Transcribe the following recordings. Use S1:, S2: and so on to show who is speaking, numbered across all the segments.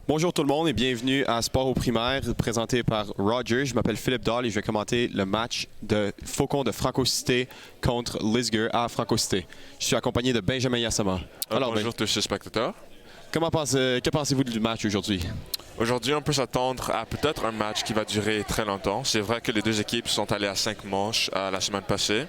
S1: Bonjour tout le monde et bienvenue à Sport au primaire présenté par Roger. Je m'appelle Philippe Dahl et je vais commenter le match de Faucon de Franco-Cité contre Lisgur à Franco-Cité. Je suis accompagné de Benjamin Yassama.
S2: Bonjour tous les spectateurs.
S1: Que pensez-vous du match aujourd'hui?
S2: Aujourd'hui, on peut s'attendre à peut-être un match qui va durer très longtemps. C'est vrai que les deux équipes sont allées à 5 manches la semaine passée.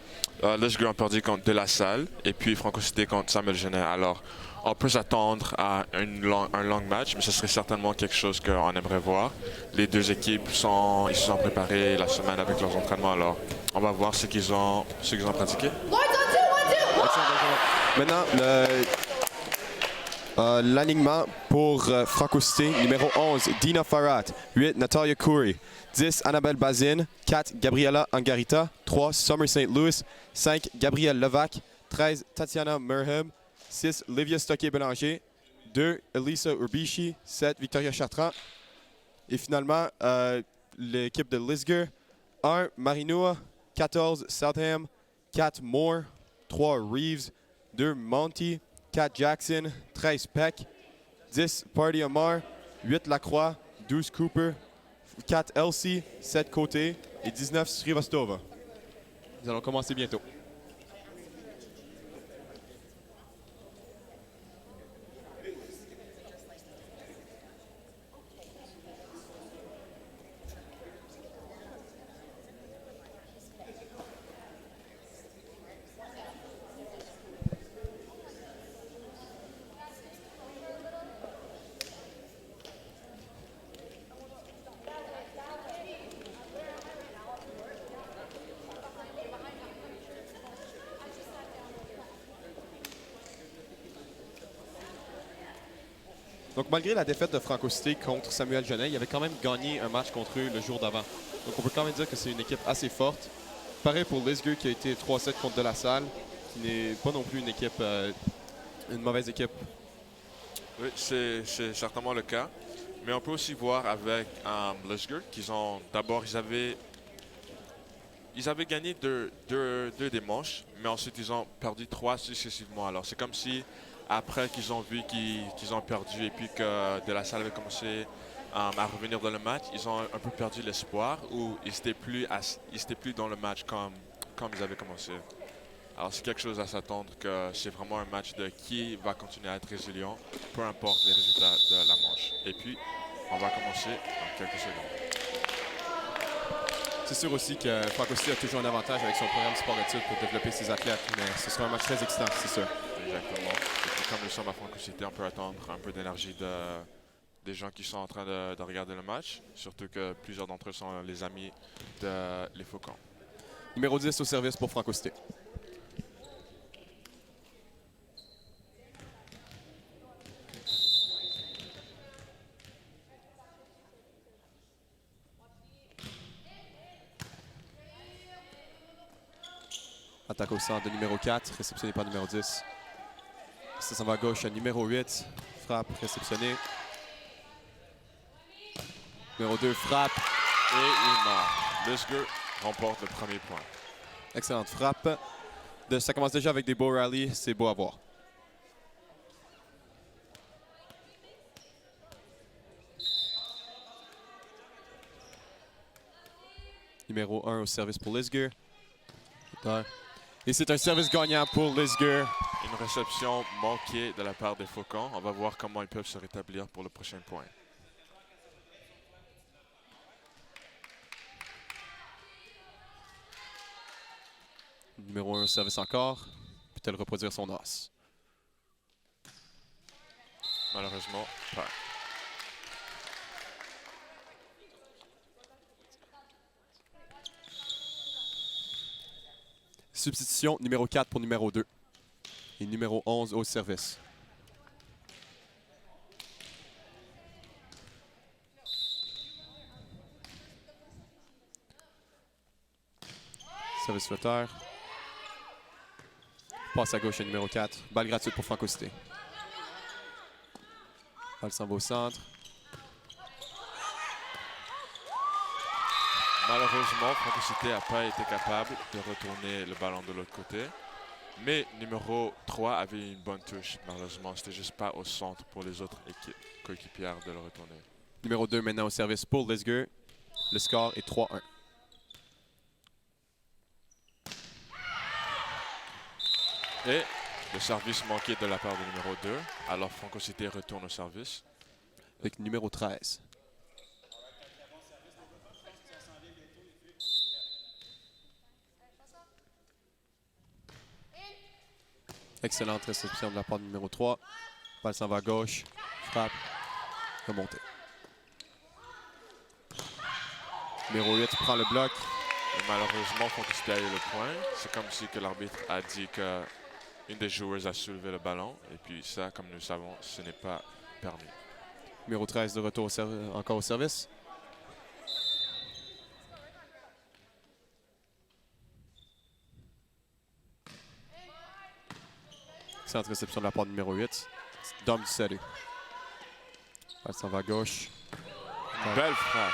S2: Lisgur a perdu contre De La Salle et puis Franco-Cité contre Samuel Genet. Alors, on peut s'attendre à un long match, mais ce serait certainement quelque chose qu'on aimerait voir. Les deux équipes se sont préparées la semaine avec leurs entraînements. Alors, on va voir ce qu'ils ont pratiqué.
S1: Maintenant, l'alignement pour Franco-Cité, numéro 11, Dina Farhat, 8, Natalia Coury, 10, Annabelle Bazine, 4, Gabriela Angarita, 3, Summer St. Louis, 5, Gabrielle Levac, 13, Tatiana Merhem, 6, Livia Stocké-Bélanger, 2, Elisa Urbishi, 7, Victoria Chartrand. Et finalement, l'équipe de Lisgur, 1, Marinoa, 14, Southam, 4, Moore, 3, Reeves, 2, Monty, 4, Jackson, 13, Peck, 10, Party Amar, 8, Lacroix, 12, Cooper, 4, Elsie, 7, Côté et 19, Srivastova. Nous allons commencer bientôt. Donc, malgré la défaite de Franco-Cité contre Samuel Genet, il avait quand même gagné un match contre eux le jour d'avant. Donc, on peut quand même dire que c'est une équipe assez forte. Pareil pour Lisgur qui a été 3-7 contre De La Salle, qui n'est pas non plus une mauvaise équipe.
S2: Oui, c'est certainement le cas. Mais on peut aussi voir avec Lisgur qu'ils ont d'abord ils avaient gagné deux des manches, mais ensuite ils ont perdu 3 successivement. Alors c'est comme si après qu'ils ont vu qu'ils ont perdu et puis que De La Salle avait commencé à revenir dans le match, ils ont un peu perdu l'espoir ou ils n'étaient plus dans le match comme ils avaient commencé. Alors c'est quelque chose à s'attendre que c'est vraiment un match de qui va continuer à être résilient, peu importe les résultats de la manche. Et puis on va commencer dans quelques secondes.
S1: C'est sûr aussi que Franco-Cité a toujours un avantage avec son programme sport-études pour développer ses athlètes, mais ce sera un match très excitant, c'est sûr.
S2: Exactement. Et puis comme nous sommes à Franco-Cité, on peut attendre un peu d'énergie des gens qui sont en train de regarder le match, surtout que plusieurs d'entre eux sont les amis les Faucons.
S1: Numéro 10 au service pour Franco-Cité. Attaque au centre de numéro 4, réceptionné par numéro 10. Ça s'en va à gauche à numéro 8. Frappe, réceptionné. Numéro 2, frappe.
S2: Et il marque. Lisgur remporte le premier point.
S1: Excellente frappe. Ça commence déjà avec des beaux rallyes, c'est beau à voir. Numéro 1 au service pour Lisgur. Et c'est un service gagnant pour Lisgur.
S2: Une réception manquée de la part des Faucons. On va voir comment ils peuvent se rétablir pour le prochain point.
S1: Numéro 1 au service encore. Peut-elle reproduire son os?
S2: Malheureusement, pas.
S1: Substitution numéro 4 pour numéro 2. Et numéro 11 au service. Service flotteur. Passe à gauche à numéro 4. Balle gratuite pour Franco-Cité. Balle s'en va au centre.
S2: Malheureusement, Franco-Cité n'a pas été capable de retourner le ballon de l'autre côté. Mais numéro 3 avait une bonne touche. Malheureusement, c'était juste pas au centre pour les autres coéquipières de le retourner.
S1: Numéro 2 maintenant au service pour Lisger. Le score est 3-1.
S2: Et le service manqué de la part du numéro 2. Alors Franco Cité retourne au service.
S1: Avec numéro 13. Excellente réception de la part du numéro 3. Balle s'en va à gauche. Frappe. Remontée. Numéro 8 prend le bloc.
S2: Et malheureusement, Franco Cité a eu le point. C'est comme si que l'arbitre a dit qu'une des joueuses a soulevé le ballon. Et puis ça, comme nous le savons, ce n'est pas permis.
S1: Numéro 13 de retour encore au service. Excellente réception de la part du numéro 8. Dom du salut. Elle s'en va à gauche.
S2: Une belle frappe.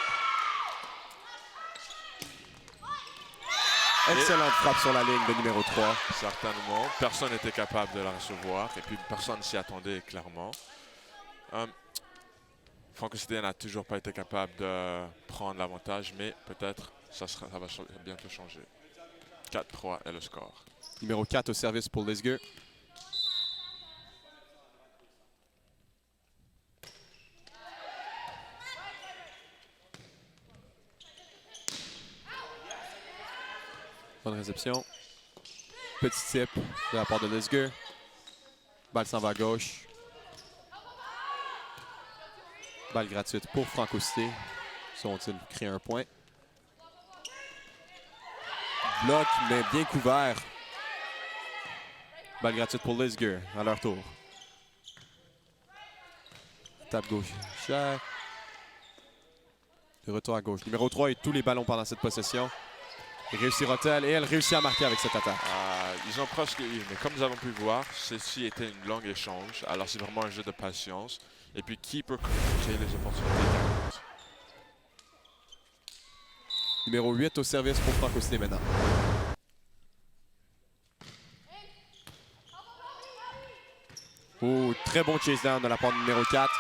S1: Excellente frappe sur la ligne de numéro 3.
S2: Certainement. Personne n'était capable de la recevoir. Et puis personne s'y attendait clairement. Franco Cité n'a toujours pas été capable de prendre l'avantage, mais peut-être ça va bientôt changer. 4-3 est le score.
S1: Numéro 4 au service pour Lisger. Bonne réception. Petit tip de la part de Lisger. Balle s'en va à gauche. Balle gratuite pour Franco Cité. Sont-ils créé un point? Bloc, mais bien couvert. Balle gratuite pour Lisger à leur tour. Tape gauche. Cher. De retour à gauche. Numéro 3 et tous les ballons pendant cette possession. Réussira-t-elle? Et elle réussit à marquer avec cette attaque.
S2: Ils ont presque eu, mais comme nous avons pu voir, ceci était une longue échange. Alors c'est vraiment un jeu de patience. Et puis qui peut créer les opportunités?
S1: Numéro 8 au service pour Franco Cité maintenant. Oh, très bon chase down de la part du numéro 4.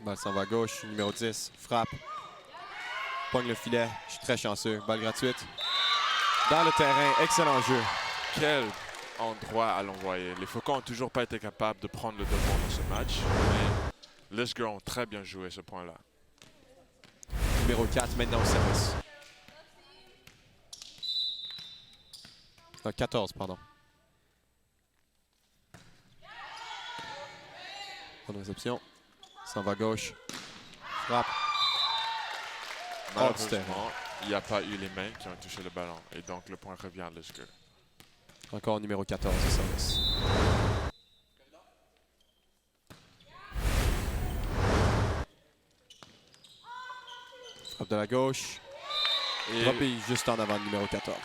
S1: Balle s'en va à gauche. Numéro 10 frappe. Pogne le filet. Je suis très chanceux. Balle gratuite. Dans le terrain. Excellent jeu.
S2: Quel endroit à l'envoyer. Les Faucons n'ont toujours pas été capables de prendre le devant dans ce match. Mais Lisger ont très bien joué ce point-là.
S1: Numéro 4 maintenant au service. 14, pardon. Bonne réception. S'en va à gauche. Frappe.
S2: Malheureusement, il n'y a pas eu les mains qui ont touché le ballon. Et donc, le point revient à Lisger.
S1: Encore numéro 14 au service. Frappe de la gauche.
S2: Et
S1: Droppé juste en avant le numéro 14.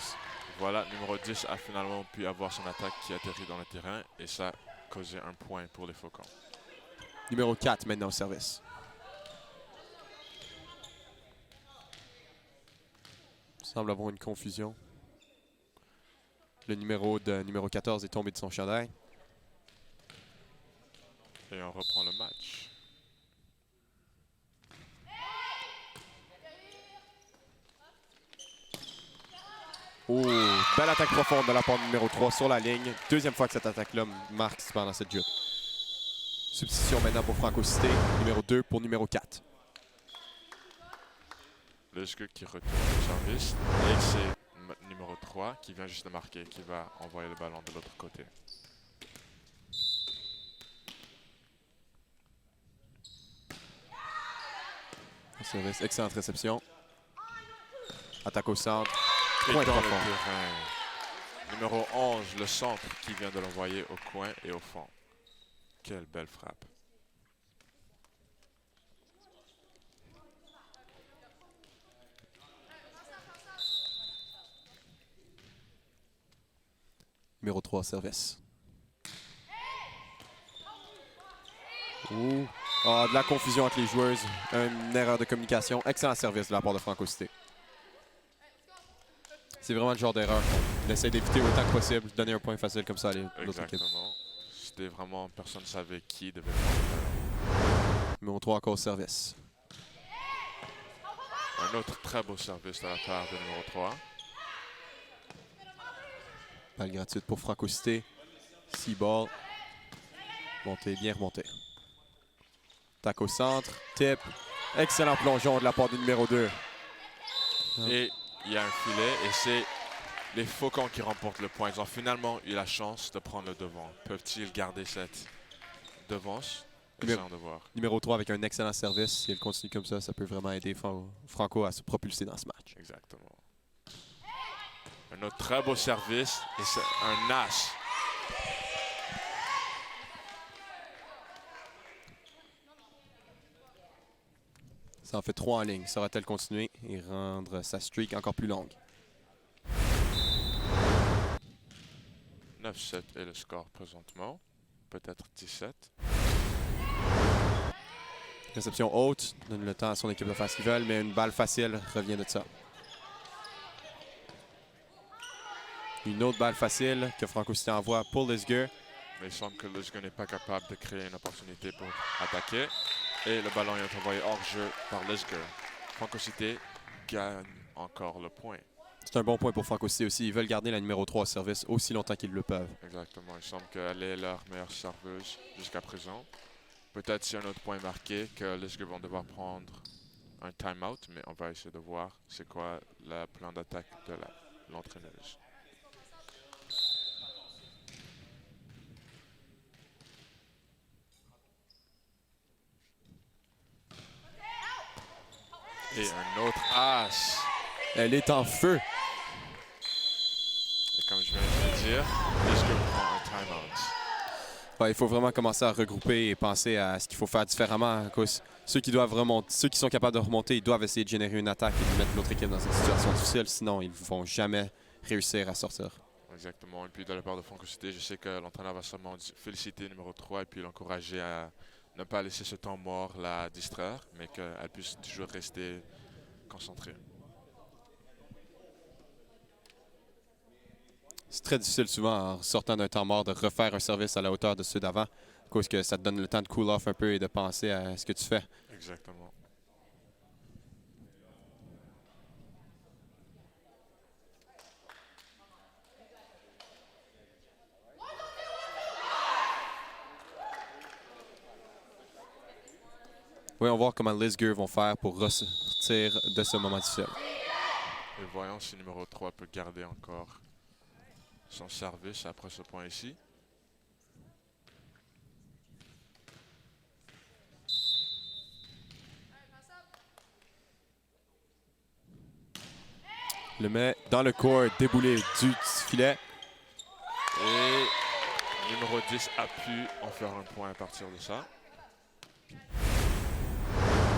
S2: voilà, numéro 10 a finalement pu avoir son attaque qui atterrit dans le terrain. Et ça a causé un point pour les Faucons.
S1: Numéro 4 maintenant au service. Il semble avoir une confusion. Le numéro 14 est tombé de son chandail.
S2: Et on reprend le match.
S1: Oh, belle attaque profonde de la part du numéro 3 sur la ligne. Deuxième fois que cette attaque-là marque pendant cette jute. Substitution maintenant pour Franco Cité. Numéro 2 pour numéro 4.
S2: Lisger qui retourne au service. Et c'est numéro 3 qui vient juste de marquer, qui va envoyer le ballon de l'autre côté.
S1: Au service, excellente réception. Attaque au centre.
S2: Et
S1: Point
S2: dans le
S1: profond.
S2: terrain. Numéro 11, le centre qui vient de l'envoyer au coin et au fond. Quelle belle frappe.
S1: Numéro 3, service. Ouh. Ah, de la confusion entre les joueuses. Une erreur de communication. Excellent service de la part de Franco Cité. C'est vraiment le genre d'erreur Il essaie d'éviter autant que possible, de donner un point facile comme ça à l'autre équipe.
S2: Exactement. C'était vraiment, personne ne savait qui devait prendre.
S1: Numéro 3 encore au service.
S2: Un autre très beau service de la part de numéro 3.
S1: Balle gratuite pour Franco Cité. 6 balles. Montée, bien remontée. Tac au centre. Tip. Excellent plongeon de la part du numéro 2.
S2: Et il y a un filet et c'est les Faucons qui remportent le point. Ils ont finalement eu la chance de prendre le devant. Peuvent-ils garder cette devance? Essayons de voir.
S1: Numéro 3 avec un excellent service. Si elle continue comme ça peut vraiment aider Franco à se propulser dans ce match.
S2: Exactement. Un autre très beau service et c'est un as.
S1: Ça en fait 3 en ligne. Saura-t-elle continuer et rendre sa streak encore plus longue?
S2: 9-7 est le score présentement. Peut-être 17.
S1: Réception haute. Donne le temps à son équipe de faire ce qu'ils veulent, mais une balle facile revient de ça. Une autre balle facile que Franco Cité envoie pour Lisger.
S2: Mais il semble que Lisger n'est pas capable de créer une opportunité pour attaquer. Et le ballon est envoyé hors jeu par Lisger. Franco Cité gagne encore le point.
S1: C'est un bon point pour Franco Cité aussi. Ils veulent garder la numéro 3 au service aussi longtemps qu'ils le peuvent.
S2: Exactement. Il semble qu'elle est leur meilleure serveuse jusqu'à présent. Peut-être si un autre point est marqué que Lisger vont devoir prendre un time-out, mais on va essayer de voir c'est quoi le plan d'attaque de l'entraîneuse. Et un autre as.
S1: Elle est en feu.
S2: Et comme je viens de le dire, Lisger prend un time-out.
S1: Ouais, il faut vraiment commencer à regrouper et penser à ce qu'il faut faire différemment. À cause ceux qui doivent remonter, ceux qui sont capables de remonter, ils doivent essayer de générer une attaque et de mettre l'autre équipe dans une situation difficile. Sinon, ils ne vont jamais réussir à sortir.
S2: Exactement. Et puis de la part de Franco Cité, je sais que l'entraîneur va seulement féliciter le numéro 3 et puis l'encourager à ne pas laisser ce temps mort la distraire, mais qu'elle puisse toujours rester concentrée.
S1: C'est très difficile souvent en sortant d'un temps mort de refaire un service à la hauteur de ceux d'avant, à cause que ça te donne le temps de cool off un peu et de penser à ce que tu fais.
S2: Exactement.
S1: Voyons voir comment Lisger vont faire pour ressortir de ce moment difficile.
S2: Et voyons si le numéro 3 peut garder encore son service après ce point ici.
S1: Le met dans le court, déboulé du filet.
S2: Et le numéro 10 a pu en faire un point à partir de ça.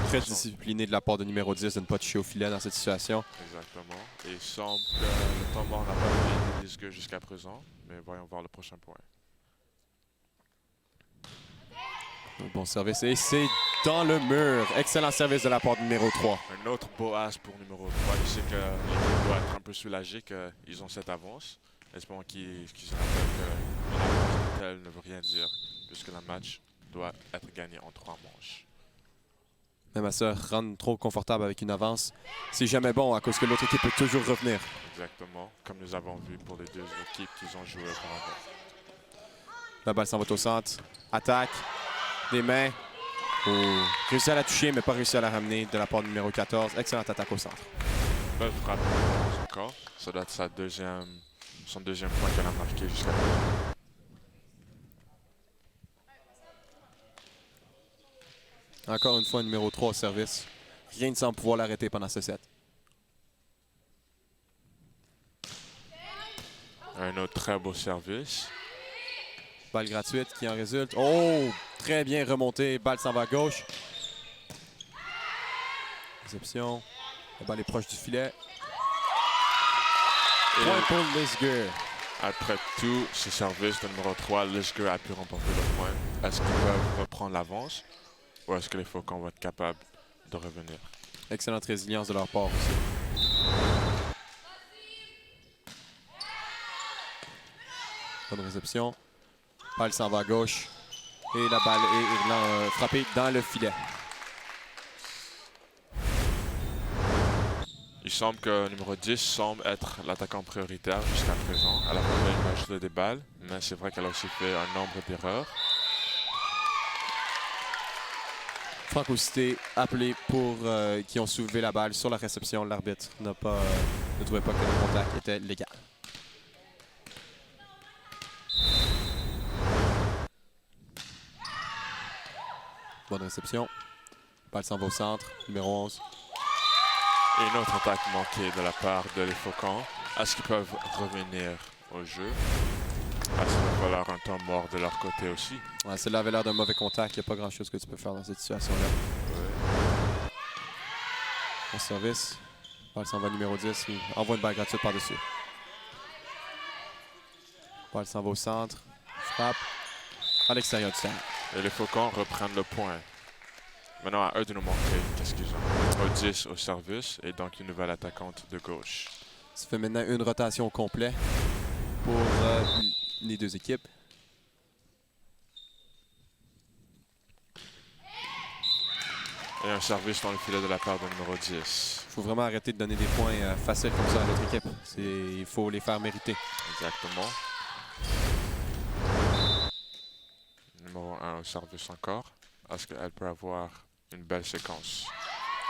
S1: Très discipliné de la part de numéro 10 de ne pas toucher au filet dans cette situation.
S2: Exactement. Et il semble que le temps mort n'a pas pu aider Lisger jusqu'à présent. Mais voyons voir le prochain point.
S1: Un bon service et c'est dans le mur. Excellent service de la part du numéro 3.
S2: Un autre beau as pour numéro 3. Je sais que l'équipe doit être un peu soulagée qu'ils ont cette avance. Espérons qu'ils se rappellent que l'avance telle ne veut rien dire puisque le match doit être gagné en 3 manches.
S1: Même à ça, rendre trop confortable avec une avance, c'est jamais bon à cause que l'autre équipe peut toujours revenir.
S2: Exactement, comme nous avons vu pour les deux équipes qui ont joué auparavant.
S1: La balle s'en va au centre. Attaque. Des mains. Oh. Réussi à la toucher, mais pas réussi à la ramener de la part du numéro 14. Excellente attaque au centre.
S2: Belle frappe encore. Ça doit être son deuxième point qu'elle a marqué jusqu'à présent.
S1: Encore une fois, numéro 3 au service. Rien ne semble pouvoir l'arrêter pendant ce set.
S2: Un autre très beau service.
S1: Balle gratuite qui en résulte. Oh! Très bien remonté. Balle s'en va à gauche. Réception. La balle est proche du filet. Point pour Lisger.
S2: Après tous ces services de numéro 3, Lisger a pu remporter le point. Est-ce qu'ils peuvent reprendre l'avance ou est-ce que les Faucons vont être capables de revenir?
S1: Excellente résilience de leur part aussi. Bonne réception. Balle s'en va à gauche. Et la balle est frappée dans le filet.
S2: Il semble que le numéro 10 semble être l'attaquant prioritaire jusqu'à présent. Elle a fait une majorité des balles, mais c'est vrai qu'elle a aussi fait un nombre d'erreurs.
S1: Franco Cité appelé pour qui ont soulevé la balle sur la réception. L'arbitre ne trouvait pas que le contact était légal. Bonne réception. Balle s'en va au centre. Numéro 11.
S2: Et une autre attaque manquée de la part de les Faucons. Est-ce qu'ils peuvent revenir au jeu? Est-ce qu'il va falloir un temps mort de leur côté aussi?
S1: Ouais, celle-là avait l'air d'un mauvais contact. Il n'y a pas grand-chose que tu peux faire dans cette situation-là.
S2: Ouais.
S1: Bon service. Balle s'en va numéro 10. Il envoie une balle gratuite par-dessus. Balle s'en va au centre. Frappe. À l'extérieur du terrain.
S2: Et les Faucons reprennent le point. Maintenant, à eux de nous montrer qu'est-ce qu'ils ont. Au 10 au service et donc une nouvelle attaquante de gauche.
S1: Ça fait maintenant une rotation complète pour les deux équipes.
S2: Et un service dans le filet de la part du numéro 10.
S1: Il faut vraiment arrêter de donner des points faciles comme ça à l'autre équipe. Il faut les faire mériter.
S2: Exactement. Numéro 1 au service encore. Est-ce qu'elle peut avoir une belle séquence?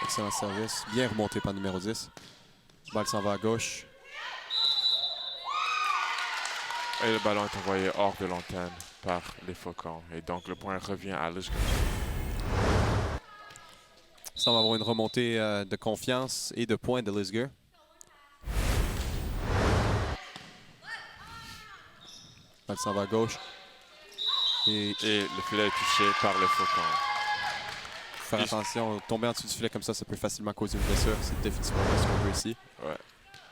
S1: Excellent service. Bien remonté par le numéro 10. Balle s'en va à gauche.
S2: Et le ballon est envoyé hors de l'antenne par les Faucons. Et donc le point revient à Lisgar.
S1: Ça va avoir une remontée de confiance et de points de Lisgar. Balle s'en va à gauche. Et
S2: le filet est touché par les Faucons.
S1: Faire attention, tomber en dessous du filet comme ça peut facilement causer une blessure. C'est définitivement pas ce qu'on veut ici.
S2: Ouais.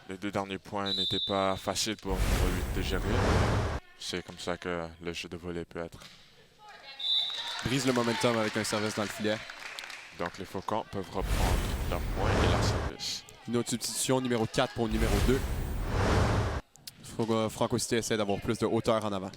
S2: Les deux derniers points n'étaient pas faciles pour le numéro 8 de gérer. C'est comme ça que le jeu de volley peut être.
S1: Brise le momentum avec un service dans le filet.
S2: Donc les Faucons peuvent reprendre leur point et leur service.
S1: Une autre substitution, numéro 4 pour numéro 2. Franco Cité essaie d'avoir plus de hauteur en avant.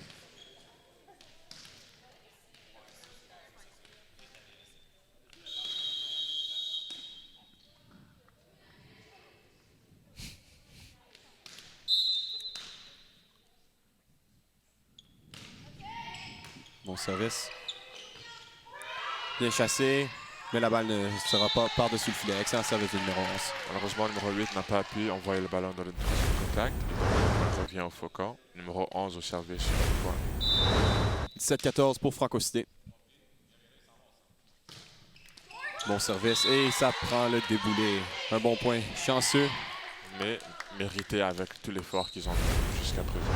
S1: Bon service. Bien chassé, mais la balle ne sera pas par-dessus le filet. Excellent service du numéro 11.
S2: Malheureusement, le numéro 8 n'a pas pu envoyer le ballon dans le troisième contact. Et donc, le point revient au Faucon. Numéro 11 au service sur le point.
S1: 17-14 pour Franco Cité. Bon service et ça prend le déboulé. Un bon point chanceux.
S2: Mais mérité avec tout l'effort qu'ils ont fait jusqu'à présent.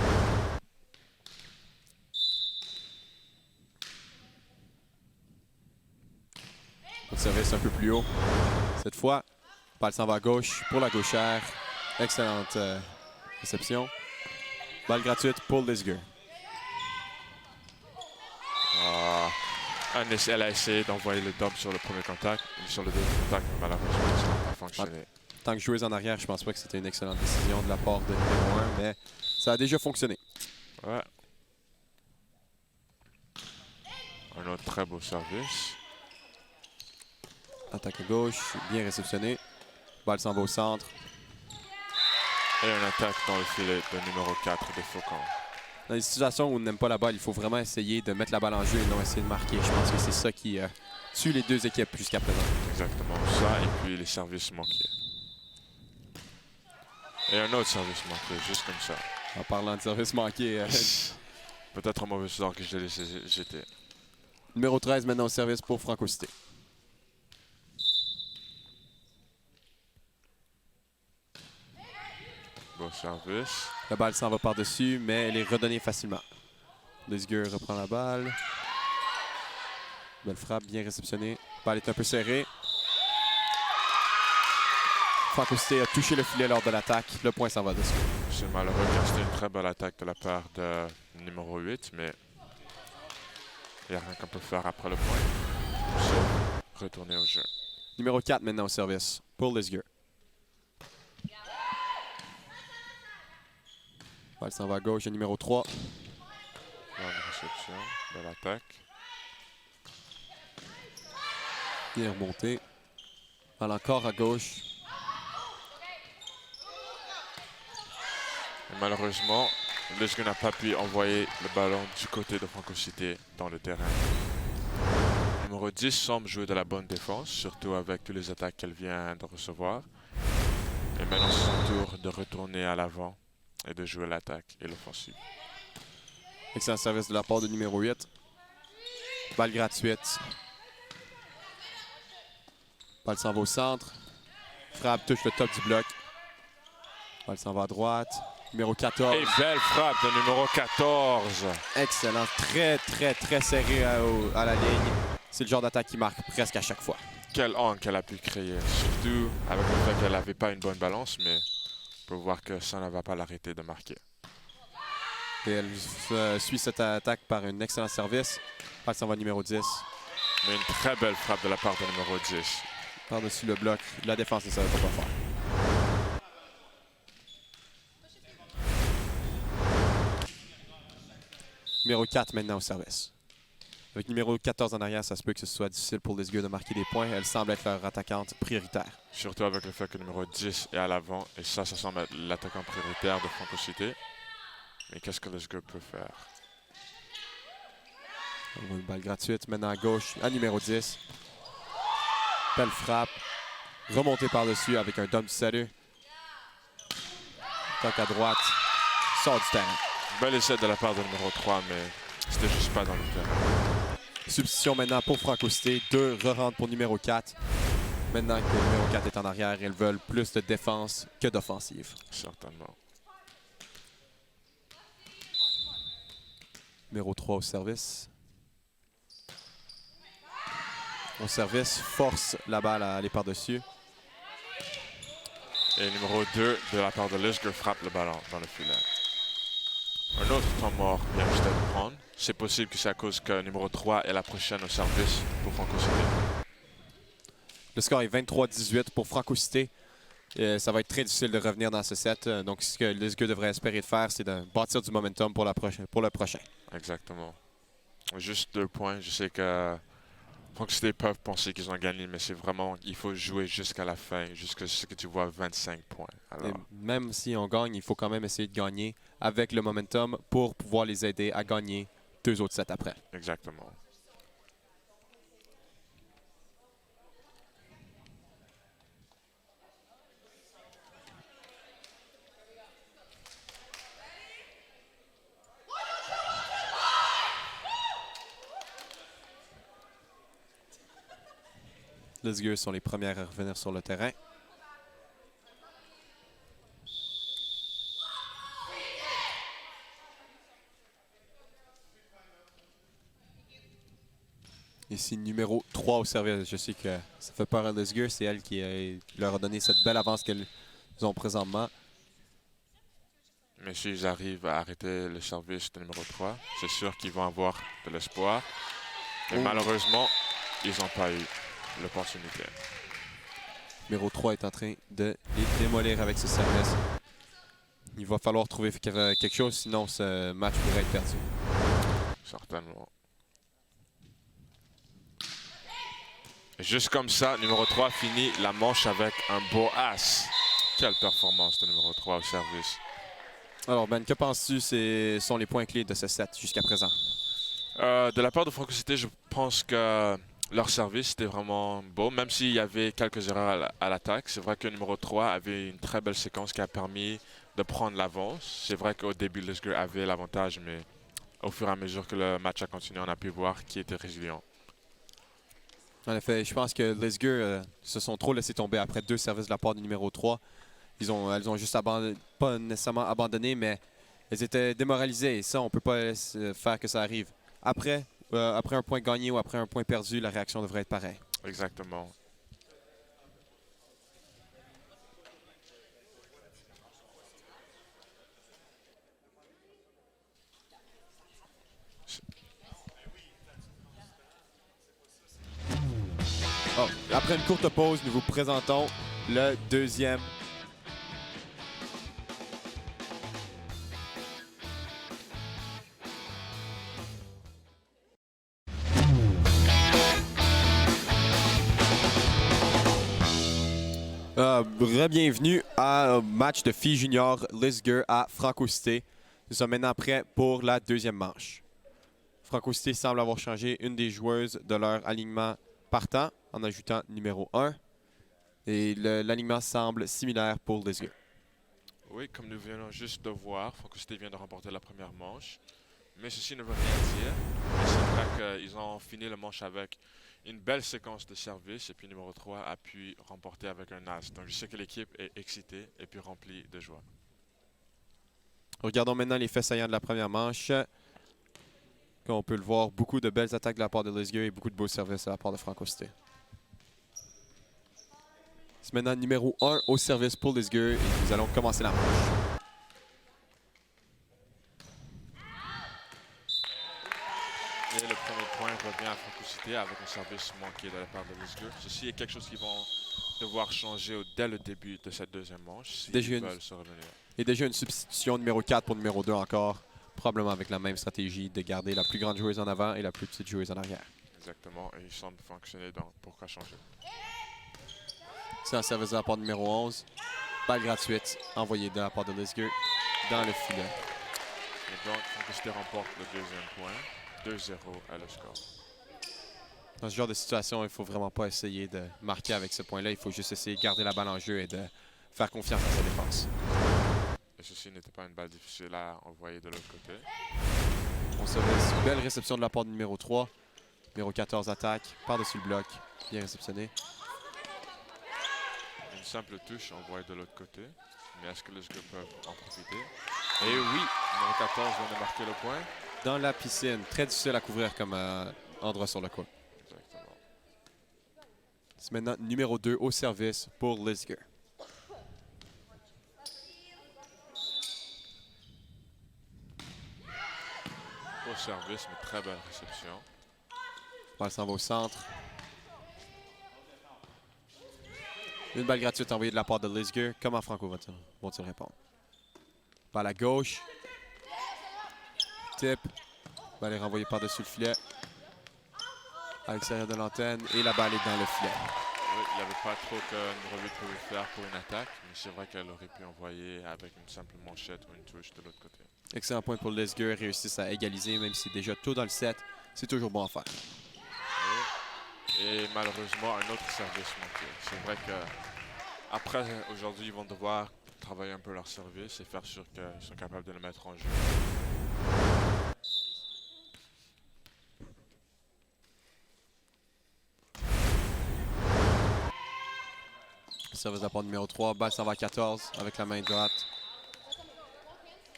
S1: Bon service un peu plus haut. Cette fois, balle s'en va à gauche pour la gauchère. Excellente réception. Balle gratuite pour Lisgar.
S2: Elle a essayé d'envoyer le dump sur le premier contact, sur le deuxième contact, mais malheureusement, ça n'a pas fonctionné.
S1: Tant que joueuse en arrière, je pense pas que c'était une excellente décision de la part de numéro 1, mais ça a déjà fonctionné.
S2: Ouais. Un autre très beau service.
S1: Attaque à gauche, bien réceptionné. Balle s'en va au centre.
S2: Et une attaque dans le filet de numéro 4 des Faucons.
S1: Dans les situations où on n'aime pas la balle, il faut vraiment essayer de mettre la balle en jeu et non essayer de marquer. Je pense que c'est ça qui tue les deux équipes jusqu'à présent.
S2: Exactement ça, et puis les services manqués. Et un autre service manqué, juste comme ça.
S1: En parlant de service manqué,
S2: Peut-être un mauvais sort que je l'ai laissé jeter.
S1: numéro 13 maintenant au service pour Franco Cité.
S2: Beau service.
S1: La balle s'en va par-dessus, mais elle est redonnée facilement. Lisgar reprend la balle. Belle frappe, bien réceptionnée. La balle est un peu serrée. Franco Cité a touché le filet lors de l'attaque. Le point s'en va dessus.
S2: C'est malheureux car c'était une très belle attaque de la part de numéro 8, mais il n'y a rien qu'on peut faire après le point. Sauf retourner au jeu.
S1: Numéro 4 maintenant au service pour Lisgar. Balle s'en va à gauche, et numéro 3.
S2: réception de l'attaque.
S1: Bien remonté. Balle encore à gauche.
S2: Et malheureusement, Lisgur n'a pas pu envoyer le ballon du côté de Franco Cité dans le terrain. Numéro 10 semble jouer de la bonne défense, surtout avec toutes les attaques qu'elle vient de recevoir. Et maintenant, c'est son tour de retourner à l'avant et de jouer l'attaque et l'offensive.
S1: Excellent service de la part de numéro 8. Balle gratuite. Balle s'en va au centre. Frappe touche le top du bloc. Balle s'en va à droite. Numéro 14.
S2: Et belle frappe de numéro 14.
S1: Excellent. Très serré à la ligne. C'est le genre d'attaque qui marque presque à chaque fois.
S2: Quel angle qu'elle a pu créer. Surtout avec le fait qu'elle n'avait pas une bonne balance, mais on peut voir que ça ne va pas l'arrêter de marquer.
S1: Et elle suit cette attaque par un excellent service. Balle s'en va numéro 10.
S2: Mais une très belle frappe de la part de numéro 10.
S1: Par-dessus le bloc. La défense ne savait pas quoi faire. Numéro 4 maintenant au service. Avec numéro 14 en arrière, ça se peut que ce soit difficile pour Lisgur de marquer des points. Elle semble être leur attaquante prioritaire.
S2: Surtout avec le fait que le numéro 10 est à l'avant. Et ça semble être l'attaquant prioritaire de Franco Cité. Mais qu'est-ce que Lisgur peut faire?
S1: On voit une balle gratuite maintenant à gauche à numéro 10. Belle frappe. Remontée par-dessus avec un dump setter. Toc à droite. Sort du terrain.
S2: Bel essai de la part de numéro 3, mais c'était juste pas dans le terrain.
S1: Substitution maintenant pour Franco Cité. 2 re-rentrent pour numéro 4. Maintenant que le numéro 4 est en arrière, ils veulent plus de défense que d'offensive.
S2: Certainement.
S1: Numéro 3 au service. Au service, force la balle à aller par-dessus.
S2: Et numéro 2 de la part de Lisgur frappe le ballon dans le filet. Un autre temps mort vient juste de prendre. C'est possible que c'est à cause que numéro 3 est la prochaine au service pour Franco Cité.
S1: Le score est 23-18 pour Franco Cité. Ça va être très difficile de revenir dans ce set. Donc, ce que Lisgur devrait espérer de faire, c'est de bâtir du momentum pour le prochain.
S2: Exactement. Juste 2 points. Je sais que Franco Cité peuvent penser qu'ils ont gagné, mais c'est vraiment, il faut jouer jusqu'à la fin, jusqu'à ce que tu vois 25 points. Alors,
S1: Et même si on gagne, il faut quand même essayer de gagner avec le momentum pour pouvoir les aider à gagner 2 autres sets après.
S2: exactement.
S1: Lisgur sont les premières à revenir sur le terrain. Ici, numéro 3 au service. Je sais que ça fait peur à Lisgur. C'est elle qui leur a donné cette belle avance qu'elles ont présentement.
S2: Mais s'ils arrivent à arrêter le service de numéro 3, c'est sûr qu'ils vont avoir de l'espoir. Mais malheureusement, ils n'ont pas eu l'opportunité.
S1: Numéro 3 est en train de les démolir avec ce service. Il va falloir trouver quelque chose, sinon ce match pourrait être perdu.
S2: Certainement. Et juste comme ça, numéro 3 finit la manche avec un beau as. Quelle performance de numéro 3 au service.
S1: Alors Ben, que penses-tu sont les points clés de ce set jusqu'à présent?
S2: De la part de Franco Cité, je pense que leur service était vraiment beau, même s'il y avait quelques erreurs à l'attaque. C'est vrai que le numéro 3 avait une très belle séquence qui a permis de prendre l'avance. C'est vrai qu'au début, Lisgur avait l'avantage, mais au fur et à mesure que le match a continué, on a pu voir qui était résilient.
S1: En effet, je pense que Lisgur se sont trop laissés tomber après 2 services de la part du numéro 3. Elles ont juste pas nécessairement abandonné, mais elles étaient démoralisées. Et ça, on ne peut pas faire que ça arrive. Après un point gagné ou après un point perdu, la réaction devrait être pareille.
S2: Exactement.
S1: Oh, après une courte pause, nous vous présentons le deuxième Bienvenue à match de filles juniors Lisgur à Franco-Cité. Nous sommes maintenant prêts pour la deuxième manche. Franco-Cité semble avoir changé une des joueuses de leur alignement partant en ajoutant numéro 1. Et l'alignement semble similaire pour Lisgur.
S2: Oui, comme nous venons juste de voir, Franco-Cité vient de remporter la première manche. Mais ceci ne veut rien dire. Mais c'est vrai qu'ils ont fini le manche avec une belle séquence de service. Et puis numéro 3 a pu remporter avec un as. Donc je sais que l'équipe est excitée et puis remplie de joie.
S1: Regardons maintenant les faits saillants de la première manche. Comme on peut le voir, beaucoup de belles attaques de la part de Lisgur et beaucoup de beaux services de la part de Franco-Cité. C'est maintenant numéro 1 au service pour Lisgur et nous allons commencer la manche.
S2: Et le premier point revient à Franco-Cité avec un service manqué de la part de Lisgur. Ceci est quelque chose qu'ils vont devoir changer dès le début de cette deuxième manche s'ils veulent se revenir.
S1: Et déjà une substitution numéro 4 pour numéro 2 encore. Probablement avec la même stratégie de garder la plus grande joueuse en avant et la plus petite joueuse en arrière.
S2: Exactement, et il semble fonctionner, donc pourquoi changer?
S1: C'est un service de la part numéro 11. Balle gratuite envoyée de la part de Lisgur dans le filet.
S2: Et donc, Franco-Cité remporte le deuxième point. 2-0 à le score.
S1: Dans ce genre de situation, il ne faut vraiment pas essayer de marquer avec ce point-là. Il faut juste essayer de garder la balle en jeu et de faire confiance à sa défense.
S2: Et ceci n'était pas une balle difficile à envoyer de l'autre côté.
S1: On se laisse une belle réception de la part du numéro 3. Numéro 14 attaque, par-dessus le bloc. Bien réceptionné.
S2: Une simple touche envoyée de l'autre côté. Mais est-ce que les Lisgur peuvent en profiter? Et oui, numéro 14 vient de marquer le point.
S1: Dans la piscine, très difficile à couvrir comme endroit sur le court.
S2: Exactement.
S1: C'est maintenant numéro 2 au service pour Lisgur.
S2: Au service, mais très belle réception.
S1: La balle s'en va au centre. Une balle gratuite envoyée de la part de Lisgur. Comment Franco vont-ils répondre? Balle à gauche. Tip. Balle est renvoyée par-dessus le filet. À l'extérieur de l'antenne. Et la balle est dans le filet.
S2: Oui, il n'y avait pas trop que numéro 8 pouvait faire pour une attaque. Mais c'est vrai qu'elle aurait pu envoyer avec une simple manchette ou une touche de l'autre côté.
S1: Excellent point pour Lisgur. Réussissent à égaliser, même si déjà tôt dans le set. C'est toujours bon à faire.
S2: Et malheureusement, un autre service manqué. C'est vrai que après, aujourd'hui, ils vont devoir travailler un peu leur service et faire sûr qu'ils sont capables de le mettre en jeu.
S1: Service de la part numéro 3. Balle s'en va à 14 avec la main droite.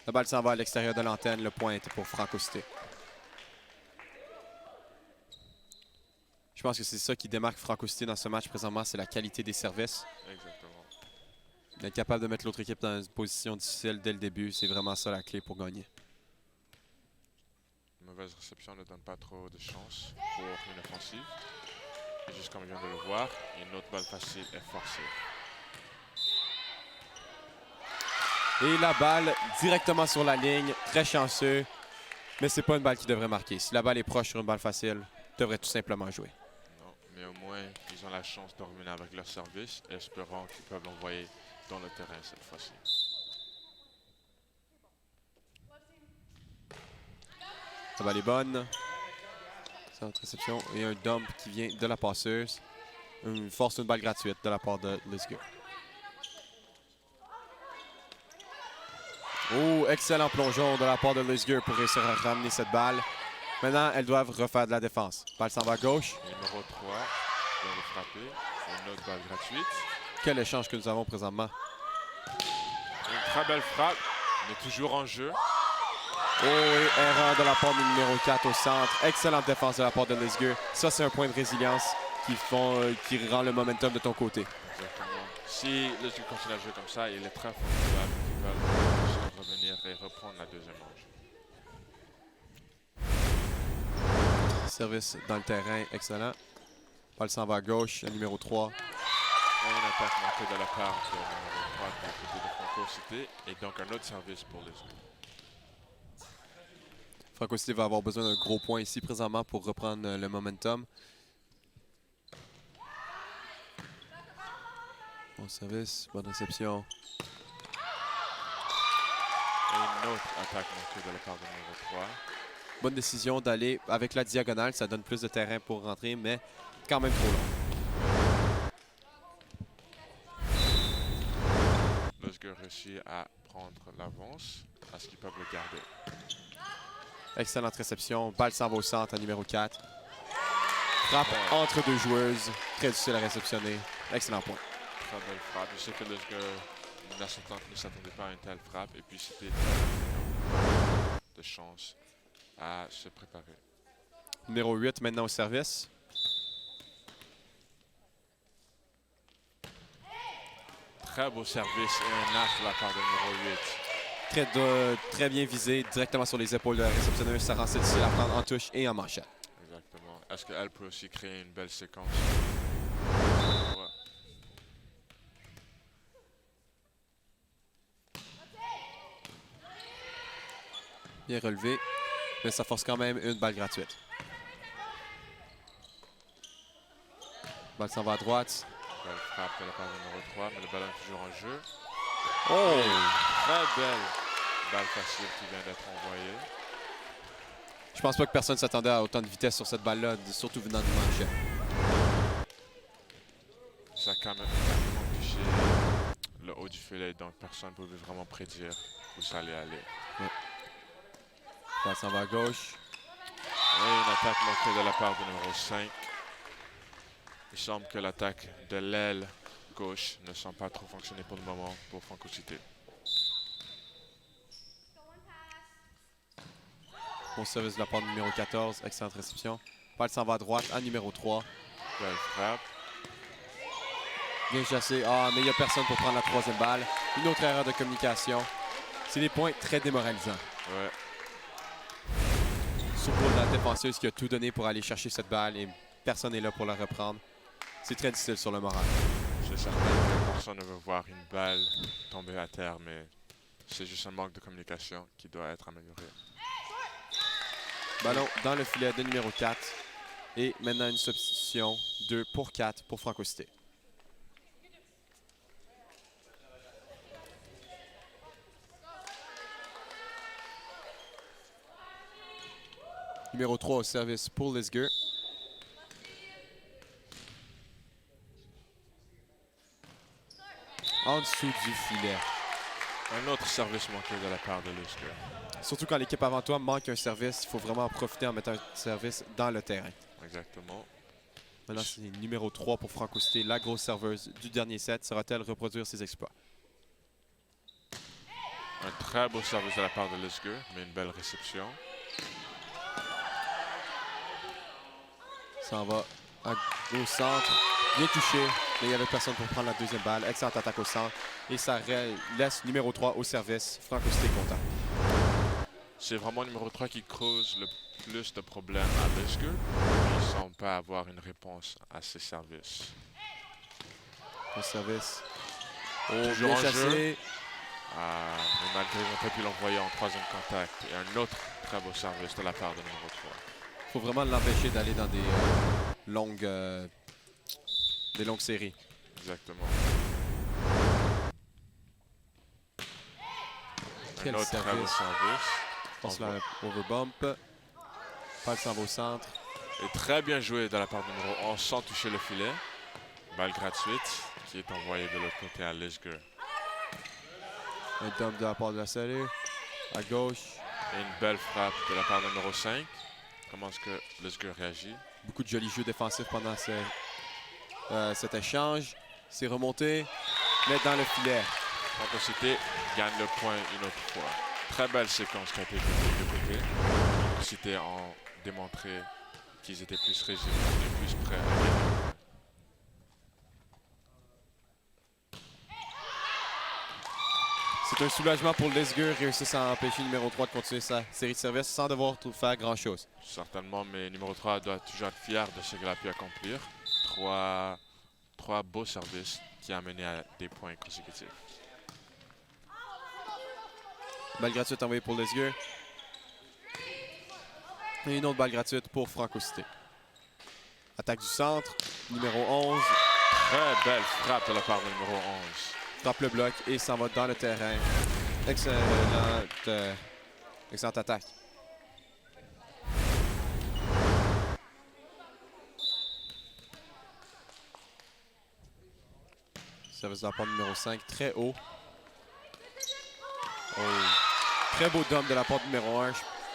S1: La balle s'en va à l'extérieur de l'antenne. Le point était pour Franco-Cité. Je pense que c'est ça qui démarque Franco-Cité dans ce match présentement, c'est la qualité des services.
S2: Exactement.
S1: Être capable de mettre l'autre équipe dans une position difficile dès le début, c'est vraiment ça la clé pour gagner.
S2: Une mauvaise réception ne donne pas trop de chance pour une offensive. Et juste comme on vient de le voir, une autre balle facile est forcée.
S1: Et la balle directement sur la ligne, très chanceux. Mais c'est pas une balle qui devrait marquer. Si la balle est proche sur une balle facile, devrait tout simplement jouer.
S2: Non, mais au moins, ils ont la chance de revenir avec leur service, espérant qu'ils peuvent l'envoyer dans le terrain cette fois-ci.
S1: La balle est bonne. C'est notre réception. Et un dump qui vient de la passeuse. Une force une balle gratuite de la part de Lisgur. Oh, excellent plongeon de la part de Lisgur pour réussir à ramener cette balle. Maintenant, elles doivent refaire de la défense. Balle s'en va à gauche.
S2: Numéro 3 vient de frapper. Une autre balle gratuite.
S1: Quel échange que nous avons présentement.
S2: Une très belle frappe, mais toujours en jeu.
S1: Oh, et erreur de la part du numéro 4 au centre. Excellente défense de la part de Lisgur. Ça, c'est un point de résilience qui rend le momentum de ton côté.
S2: Exactement. Si Lisgur continue à jouer comme ça, il est très fort qu'ils peuvent revenir et reprendre la deuxième manche.
S1: Service dans le terrain, excellent. Balle s'en va à gauche, le numéro 3.
S2: Et une attaque manquée de la part de numéro 3 du côté de Franco-Cité. Et donc un autre service pour Lisgur.
S1: Franco-Cité va avoir besoin d'un gros point ici présentement pour reprendre le momentum. Bon service, bonne réception.
S2: Et une autre attaque manquée de la part de numéro 3.
S1: Bonne décision d'aller avec la diagonale, ça donne plus de terrain pour rentrer, mais quand même trop long.
S2: Lusger réussit à prendre l'avance. Est-ce qu'ils peuvent le garder?
S1: Excellente réception. Balle s'en va au centre à numéro 4. Frappe entre deux joueuses. Très difficile à réceptionner. Excellent point.
S2: Très belle frappe. Je sais que Lusger ne s'attendait pas à une telle frappe. Et puis c'était très de chance à se préparer.
S1: Numéro 8 maintenant au service.
S2: Très beau service et un acte de la part de numéro 8.
S1: Très bien visé, directement sur les épaules de la réceptionneuse. Ça rend ça difficile à prendre en touche et en manchette.
S2: Exactement. Est-ce qu'elle peut aussi créer une belle séquence? Ouais.
S1: Bien relevé, mais ça force quand même une balle gratuite. Balle s'en va à droite.
S2: Belle frappe de la part de numéro 3, mais le ballon est toujours en jeu.
S1: Oh!
S2: Très belle balle facile qui vient d'être envoyée.
S1: Je pense pas que personne s'attendait à autant de vitesse sur cette balle-là, surtout venant du manchette.
S2: Ça a quand même touché le haut du filet, donc personne ne pouvait vraiment prédire où ça allait aller.
S1: Ouais. Balle s'en va à gauche.
S2: Et une attaque manquée de la part de numéro 5. Il semble que l'attaque de l'aile gauche ne semble pas trop fonctionner pour le moment pour Franco Cité.
S1: Bon service de la part du numéro 14. Excellente réception. Balle s'en va à droite à numéro 3.
S2: Belle frappe.
S1: Bien chassé. Ah, mais il n'y a personne pour prendre la troisième balle. Une autre erreur de communication. C'est des points très démoralisants.
S2: Ouais.
S1: Surtout la défenseuse qui a tout donné pour aller chercher cette balle et personne n'est là pour la reprendre. C'est très difficile sur le moral.
S2: C'est certain que personne ne veut voir une balle tomber à terre, mais c'est juste un manque de communication qui doit être amélioré.
S1: Ballon dans le filet de numéro 4. Et maintenant une substitution 2 pour 4 pour Franco Cité. Numéro 3 au service pour Lisger. En dessous du filet.
S2: Un autre service manqué de la part de Lusger.
S1: Surtout quand l'équipe avant toi manque un service, il faut vraiment en profiter en mettant un service dans le terrain.
S2: Exactement.
S1: Maintenant, c'est numéro 3 pour Franco Cité. La grosse serveuse du dernier set. Saura-t-elle reproduire ses exploits?
S2: Un très beau service de la part de Lusger, mais une belle réception.
S1: Ça en va au centre. Bien touché, mais il n'y avait personne pour prendre la deuxième balle. Excellente attaque au centre. Et ça laisse numéro 3 au service. Franco Cité content.
S2: C'est vraiment le numéro 3 qui cause le plus de problèmes à Lusger. Il ne semble pas avoir une réponse à ses services.
S1: Au service. Oh,
S2: Toujours
S1: bien
S2: en
S1: chassé.
S2: jeu. Mais malgré, ils ont pas pu l'envoyer en troisième contact. Et un autre très beau service de la part de numéro 3.
S1: Il faut vraiment l'empêcher d'aller dans des longues séries.
S2: Exactement.
S1: Quel
S2: un autre très beau
S1: service.
S2: service.
S1: On se la overbump. Balle s'en va au centre.
S2: Et très bien joué de la part du numéro 11 sans toucher le filet. Balle gratuite qui est envoyée de l'autre côté à Lusger.
S1: Un dump de la part de la scellée. À gauche.
S2: Et une belle frappe de la part du numéro 5. Comment est-ce que Lusger réagit?
S1: Beaucoup de jolis jeux défensifs pendant cet échange. C'est remonté. Mais dans le filet.
S2: Franco Cité gagne le point une autre fois. Très belle séquence qui a été jouée des deux côtés. Franco Cité ont démontré qu'ils étaient plus résilients et plus prêts à gagner.
S1: C'est un soulagement pour Lusger. Réussissent à empêcher le numéro 3 de continuer sa série de services sans devoir faire grand-chose.
S2: Certainement, mais numéro 3 doit toujours être fier de ce qu'il a pu accomplir. Trois beaux services qui ont amené à des points consécutifs.
S1: Balle gratuite envoyée pour Lusger. Et une autre balle gratuite pour Franco Cité. Attaque du centre. Numéro 11.
S2: Très belle frappe de la part du numéro 11.
S1: Frappe le bloc et s'en va dans le terrain. Excellente attaque. Service de la part numéro 5, très haut. Oh. Très beau dump de la part numéro 1.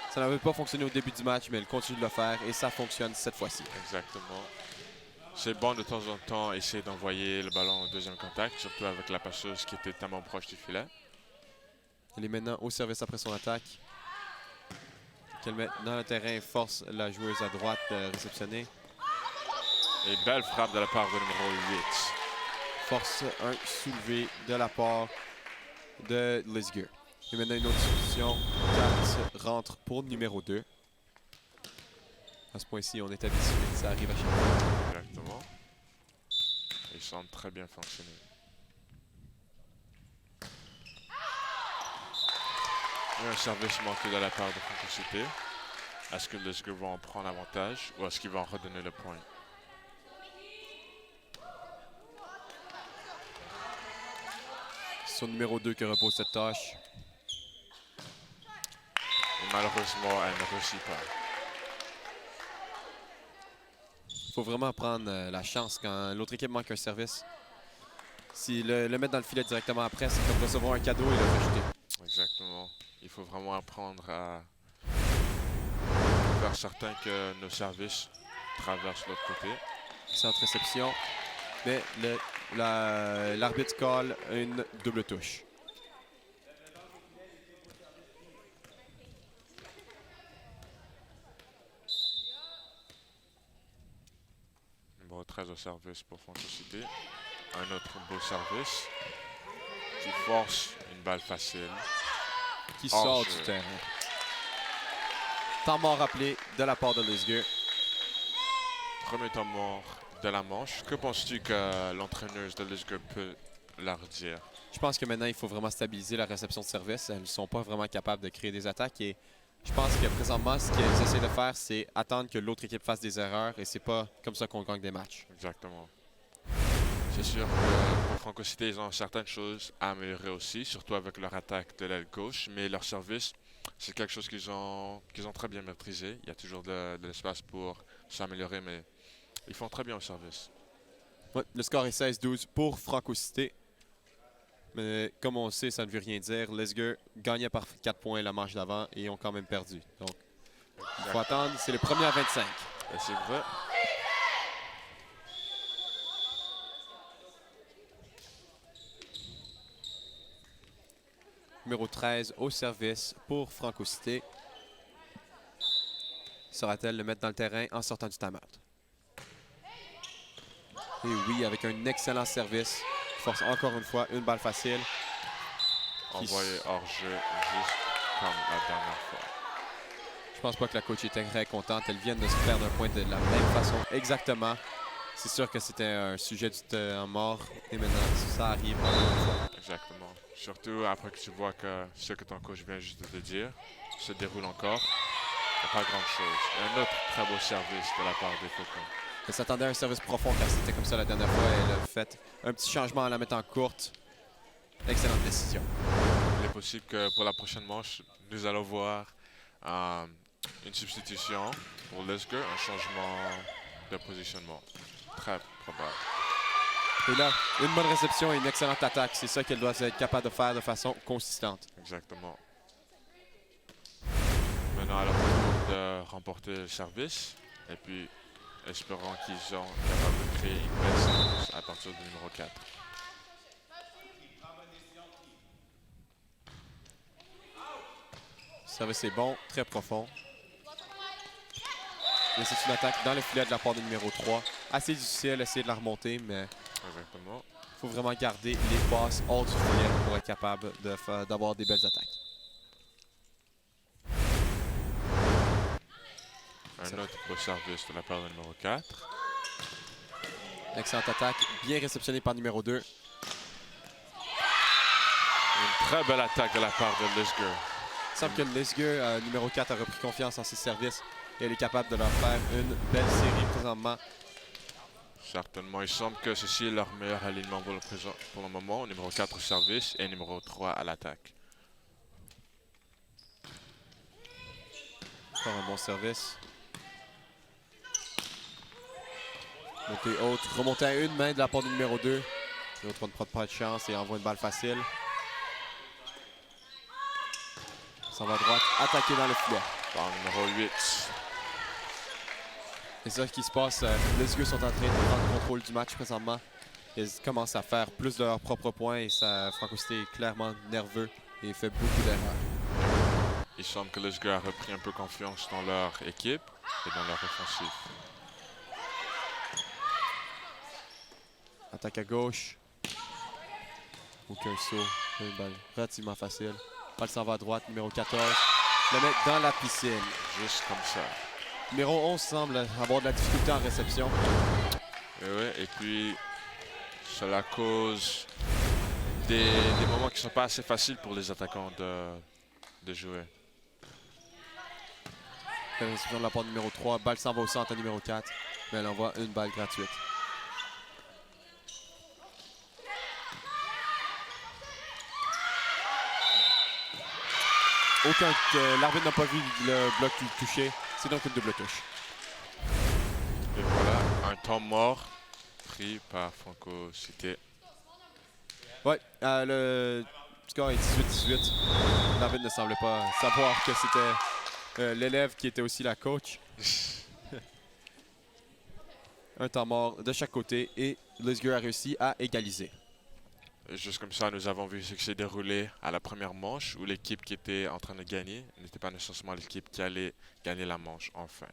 S1: Ça n'avait pas fonctionné au début du match, mais elle continue de le faire et ça fonctionne cette fois-ci.
S2: Exactement. C'est bon de temps en temps essayer d'envoyer le ballon au deuxième contact, surtout avec la passeuse qui était tellement proche du filet.
S1: Elle est maintenant au service après son attaque. Qu'elle met dans le terrain, force la joueuse à droite de réceptionner.
S2: Et belle frappe de la part du numéro 8.
S1: Force un soulevé de la part de Lisger. Et maintenant une autre solution. 4 rentre pour le numéro 2. À ce point-ci, on est habitué, ça arrive à chaque fois.
S2: Exactement. Ils semblent très bien fonctionner. Et un service manqué de la part de Francocité. Est-ce que les gars vont en prendre avantage ou est-ce qu'ils vont redonner le point?
S1: Son numéro 2 qui repose cette tâche.
S2: Et malheureusement, elle ne réussit pas.
S1: Il faut vraiment prendre la chance quand l'autre équipe manque un service. Si le mettre dans le filet directement après, c'est comme recevoir un cadeau et le rejeter.
S2: Exactement. Il faut vraiment apprendre à faire certain que nos services traversent l'autre côté.
S1: Centre réception. Mais l'arbitre colle une double touche.
S2: Bon, 13 au service pour Francocité. Un autre beau service qui force une balle facile.
S1: Qui
S2: Hors
S1: sort
S2: jeu.
S1: du terrain. Temps mort rappelé de la part de Lisger.
S2: Premier temps mort de la manche. Que penses-tu que l'entraîneuse de Lisger peut leur dire?
S1: Je pense que maintenant, il faut vraiment stabiliser la réception de service. Elles ne sont pas vraiment capables de créer des attaques. Et je pense que présentement, ce qu'elles essaient de faire, c'est attendre que l'autre équipe fasse des erreurs. Et c'est pas comme ça qu'on gagne des matchs.
S2: Exactement. C'est sûr que pour Francocité, ils ont certaines choses à améliorer aussi, surtout avec leur attaque de l'aile gauche. Mais leur service, c'est quelque chose qu'ils ont très bien maîtrisé. Il y a toujours de l'espace pour s'améliorer, mais ils font très bien au service.
S1: Ouais, le score est 16-12 pour Francocité. Mais comme on le sait, ça ne veut rien dire. Lisger gagnait par 4 points la manche d'avant et ont quand même perdu. Donc, il faut attendre. C'est le premier à 25.
S2: Et c'est vrai.
S1: Numéro 13 au service pour Francocité. Saura-t-elle le mettre dans le terrain en sortant du time-out? Et oui, avec un excellent service. Il force encore une fois une balle facile.
S2: Envoyé hors jeu juste comme la dernière fois.
S1: Je pense pas que la coach était très contente. Elle vient de se perdre un point de la même façon. Exactement. C'est sûr que c'était un sujet du temps mort. Et maintenant, ça arrive encore une fois.
S2: Exactement. Surtout après que tu vois que ce que ton coach vient juste de te dire se déroule encore. Il n'y a pas grand-chose. Un autre très beau service de la part des Cocons.
S1: Elle s'attendait à un service profond car c'était comme ça la dernière fois. Elle a fait un petit changement en la mettant courte. Excellente décision.
S2: Il est possible que pour la prochaine manche, nous allons voir une substitution pour Lisger, un changement de positionnement. Très probable.
S1: Et là, une bonne réception et une excellente attaque. C'est ça qu'elle doit être capable de faire de façon consistante.
S2: Exactement. Maintenant, à leur tour de remporter le service. Et puis, espérons qu'ils sont capables de créer une belle séquence à partir du numéro 4.
S1: Le service est bon, très profond. Et c'est une attaque dans le filet de la part du numéro 3. Assez difficile d'essayer de la remonter, mais
S2: Exactement.
S1: il faut vraiment garder les passes hors du filet pour être capable d'avoir des belles attaques.
S2: Un autre beau service de la part du numéro 4.
S1: Excellente attaque, bien réceptionnée par numéro 2.
S2: Une très belle attaque de la part de Lisger.
S1: Il semble que Lisger, numéro 4, a repris confiance en ses services et elle est capable de leur faire une belle série présentement.
S2: Certainement. Il semble que ceci est leur meilleur alignement pour le moment. Numéro 4 au service et numéro 3 à l'attaque.
S1: Encore un bon service. Montée haute, remonter à une main de la part du numéro 2. L'autre ne prend pas de chance et envoie une balle facile. S'en va à droite, attaqué dans le filet.
S2: Par numéro 8.
S1: C'est ça qui se passe. Les yeux sont en train de prendre le contrôle du match présentement. Ils commencent à faire plus de leurs propres points et Franco Cité est clairement nerveux et fait beaucoup d'erreurs.
S2: Il semble que les gars ont repris un peu confiance dans leur équipe et dans leur offensive.
S1: Attaque à gauche. Aucun saut. Une balle relativement facile. Balle s'en va à droite. Numéro 14. Le met dans la piscine.
S2: Juste comme ça.
S1: Numéro 11 semble avoir de la difficulté en réception.
S2: Et puis, cela cause des moments qui ne sont pas assez faciles pour les attaquants de jouer.
S1: La réception de la part du numéro 3. Balle s'en va au centre à numéro 4. Mais elle envoie une balle gratuite. L'arbitre n'a pas vu le bloc touché. C'est donc une double touche.
S2: Et voilà, un temps mort pris par Franco Cité.
S1: Ouais, le score est 18-18. L'arbitre ne semblait pas savoir que c'était l'élève qui était aussi la coach. Un temps mort de chaque côté et Lisger a réussi à égaliser.
S2: Et juste comme ça, nous avons vu ce qui s'est déroulé à la première manche où l'équipe qui était en train de gagner n'était pas nécessairement l'équipe qui allait gagner la manche enfin.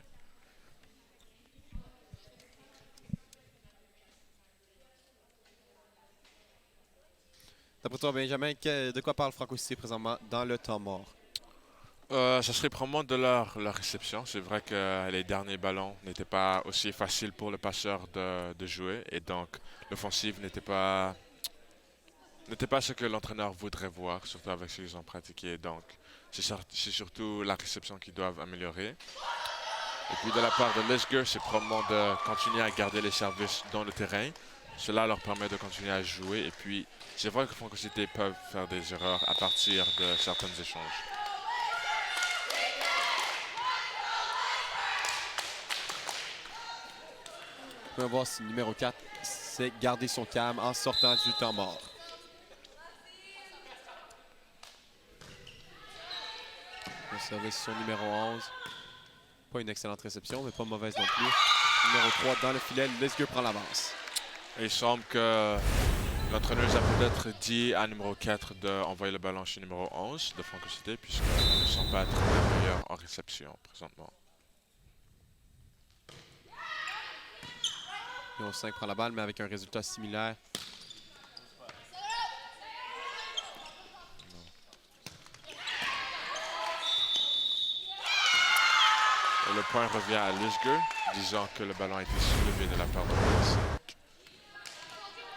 S1: D'après toi, Benjamin, de quoi parle Franco Cité présentement dans le temps mort?
S2: Ça serait probablement de leur réception. C'est vrai que les derniers ballons n'étaient pas aussi faciles pour le passeur de jouer et donc l'offensive n'était pas ce que l'entraîneur voudrait voir, surtout avec ce qu'ils ont pratiqué. Donc, c'est surtout la réception qu'ils doivent améliorer. Et puis, de la part de Lisger, c'est probablement de continuer à garder les services dans le terrain. Cela leur permet de continuer à jouer. Et puis, c'est vrai que Franco Cité peuvent faire des erreurs à partir de certains échanges.
S1: On va voir si le numéro 4 sait garder son calme en sortant du temps mort. Le service sur numéro 11. Pas une excellente réception, mais pas mauvaise non plus. Numéro 3 dans le filet, Lisger prend l'avance.
S2: Il semble que l'entraîneuse a peut-être dit à numéro 4 d'envoyer le ballon chez numéro 11 de Franco Cité, puisqu'ils ne sont pas très meilleurs en réception présentement.
S1: Numéro 5 prend la balle, mais avec un résultat similaire.
S2: Et le point revient à Lisger, disant que le ballon a été soulevé de la part de numéro 5.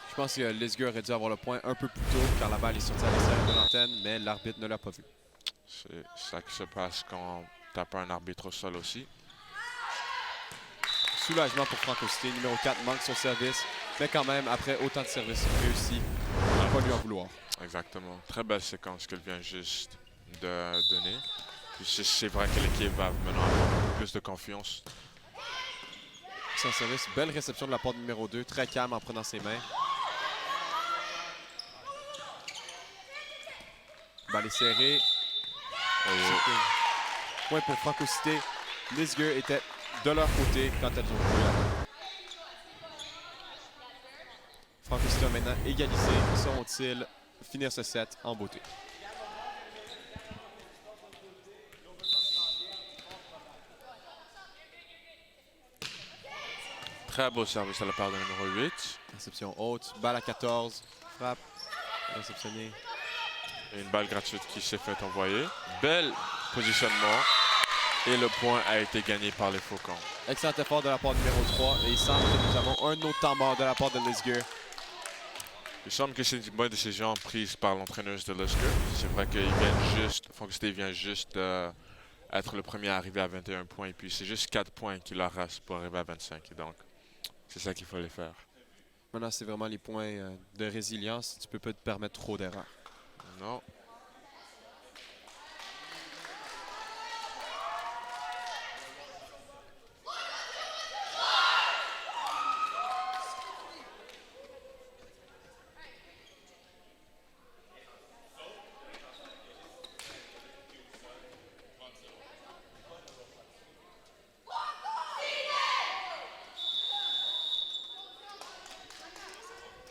S1: Je pense que Lisger aurait dû avoir le point un peu plus tôt, car la balle est sortie à l'extérieur de l'antenne, mais l'arbitre ne l'a pas vu.
S2: C'est ça qui se passe quand tu n'as pas un arbitre au sol aussi.
S1: Soulagement pour Franco Cité. Numéro 4 manque son service, mais quand même, après autant de services réussis, on ne peut pas lui en vouloir.
S2: Exactement. Très belle séquence qu'elle vient juste de donner. C'est vrai que l'équipe va maintenant avoir un peu plus de confiance.
S1: Son service, belle réception de la part du numéro 2, très calme en prenant ses mains. Balle est serrée. Point pour Franco Cité. Lisger était de leur côté quand elles ont joué la balle. Franco Cité a maintenant égalisé. Sauront-ils finir ce set en beauté?
S2: Très beau service à la part de numéro 8.
S1: Réception haute, balle à 14, frappe, réceptionné.
S2: Et une balle gratuite qui s'est fait envoyer. Bel positionnement. Et le point a été gagné par les Faucons.
S1: Excellent effort de la part du numéro 3. Et il semble que nous avons un autre temps mort de la part de Lisger.
S2: Il semble que c'est une bonne décision prise par l'entraîneuse de Lisger. C'est vrai qu'il Franco Cité vient juste être le premier à arriver à 21 points. Et puis c'est juste 4 points qu'il leur reste pour arriver à 25. Et donc, C'est ça qu'il fallait faire.
S1: Maintenant, c'est vraiment les points de résilience. Tu peux pas te permettre trop d'erreurs.
S2: Non.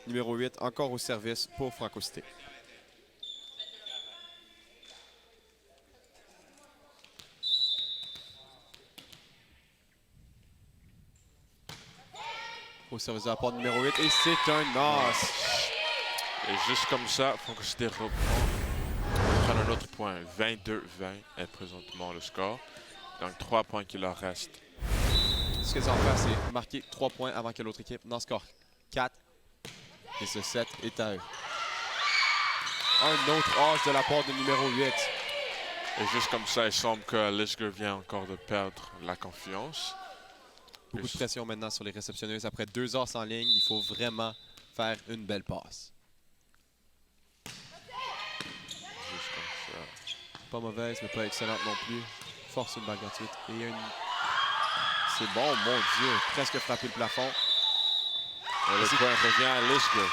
S1: Numéro 8, encore au service pour Franco Cité. Au service de la porte numéro 8 et c'est un os.
S2: Et juste comme ça, Franco Cité reprend un autre point. 22-20 est présentement le score. Donc 3 points qui leur restent.
S1: Ce qu'ils ont fait, c'est marquer 3 points avant que l'autre équipe n'en score 4. Et ce 7 est à eux. Un autre as de la part de numéro 8.
S2: Et juste comme ça, il semble que Lisger vient encore de perdre la confiance.
S1: Beaucoup de pression maintenant sur les réceptionneuses. Après 2 as en ligne, il faut vraiment faire une belle passe.
S2: Juste comme ça.
S1: Pas mauvaise, mais pas excellente non plus. Force une balle gratuite. Et une... C'est bon, mon Dieu. Presque frappé le plafond.
S2: Et le point revient à Lisger.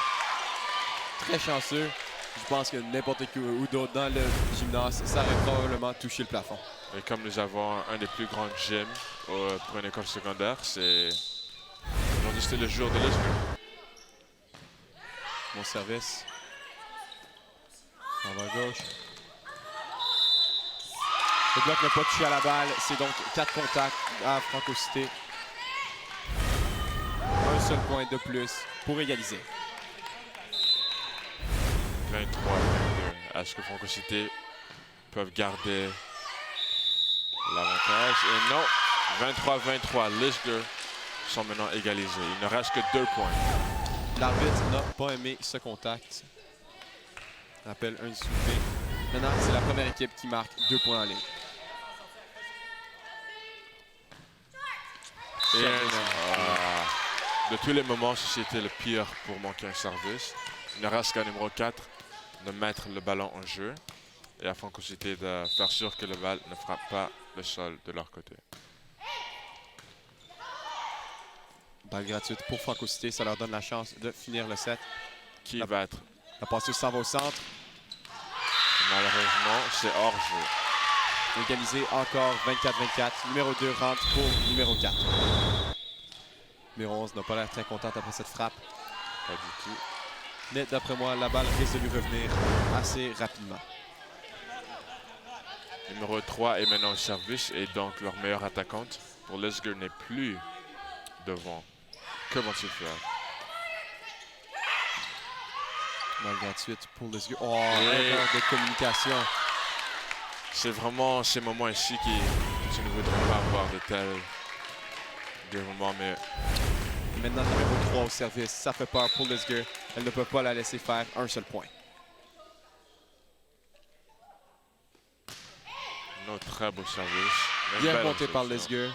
S1: Très chanceux. Je pense que n'importe qui ou d'autre dans le gymnase, ça aurait probablement touché le plafond.
S2: Et comme nous avons un des plus grands gyms pour une école secondaire, c'est... Aujourd'hui, c'était le jour de Lisger.
S1: Mon service. En bas à gauche. Le bloc n'a pas touché à la balle. C'est donc 4 contacts à Franco Cité. Un seul point de plus pour égaliser.
S2: 23-22. Est-ce que Franco Cité peuvent garder l'avantage? Et non, 23-23. Lisger sont maintenant égalisés. Il ne reste que 2 points.
S1: L'arbitre n'a pas aimé ce contact. Appel un soulevé. Maintenant, c'est la première équipe qui marque 2 points en ligne.
S2: Et de tous les moments, ceci était le pire pour manquer un service. Il ne reste qu'un numéro 4 de mettre le ballon en jeu et à Franco Cité de faire sûr que le ballon ne frappe pas le sol de leur côté.
S1: Balle gratuite pour Franco Cité, ça leur donne la chance de finir le set.
S2: Qui va être?
S1: La passeuse s'en va au centre.
S2: Malheureusement, c'est hors jeu.
S1: Égalisé encore 24-24. Numéro 2 rentre pour numéro 4. Numéro 11 n'a pas l'air très contente après cette frappe.
S2: Pas du tout.
S1: Mais d'après moi, la balle risque de lui revenir assez rapidement.
S2: Numéro 3 est maintenant au service et donc leur meilleure attaquante. Pour Lisger n'est plus devant. Que vont-ils faire?
S1: Balle gratuite pour les yeux. Oh, erreur de communication.
S2: C'est vraiment ces moments ici que tu ne voudrais pas avoir de tels moments, mais
S1: Maintenant, numéro 3 au service. Ça fait peur pour Lisger. Elle ne peut pas la laisser faire un seul point.
S2: un autre très beau service.
S1: Bien remonté par Lisger.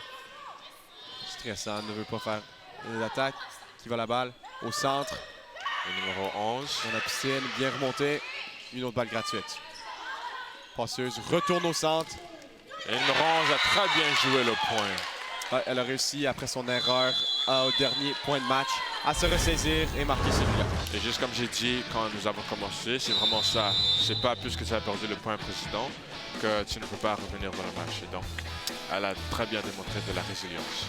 S1: Stressant, ne veut pas faire l'attaque. Qui va la balle au centre.
S2: Le numéro 11.
S1: Dans la piscine, bien remonté. Une autre balle gratuite. Passeuse retourne au centre.
S2: Et Range a très bien joué le point.
S1: Ouais, elle a réussi, après son erreur au dernier point de match, à se ressaisir et marquer celui-là.
S2: Et juste comme j'ai dit quand nous avons commencé, c'est vraiment ça. C'est pas plus que tu as perdu le point précédent que tu ne peux pas revenir dans le match. Et donc, elle a très bien démontré de la résilience.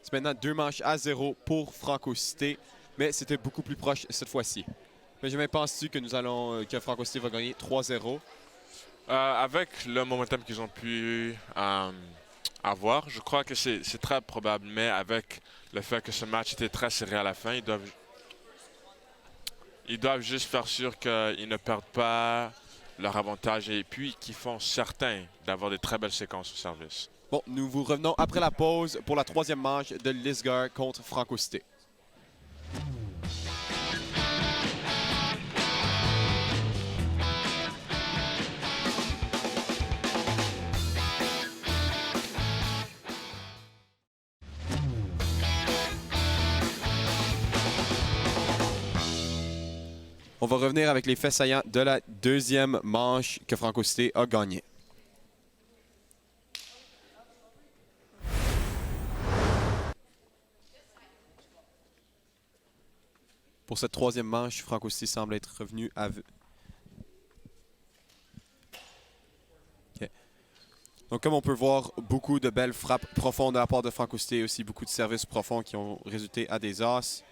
S1: C'est maintenant 2 manches à 0 pour Franco Cité, mais c'était beaucoup plus proche cette fois-ci. Benjamin, penses-tu que que Franco Cité va gagner 3-0?
S2: Avec le momentum qu'ils ont pu avoir, je crois que c'est très probable, mais avec le fait que ce match était très serré à la fin, ils doivent juste faire sûr qu'ils ne perdent pas leur avantage et puis qui font certains d'avoir des très belles séquences au service.
S1: Bon, nous vous revenons après la pause pour la troisième manche de Lisgar contre Franco Cité. On va revenir avec les faits saillants de la deuxième manche que Franco Cité a gagné. Pour cette troisième manche, Franco Cité semble être revenu à... Okay. Donc comme on peut voir, beaucoup de belles frappes profondes de la part de Franco Cité et aussi beaucoup de services profonds qui ont résulté à des as.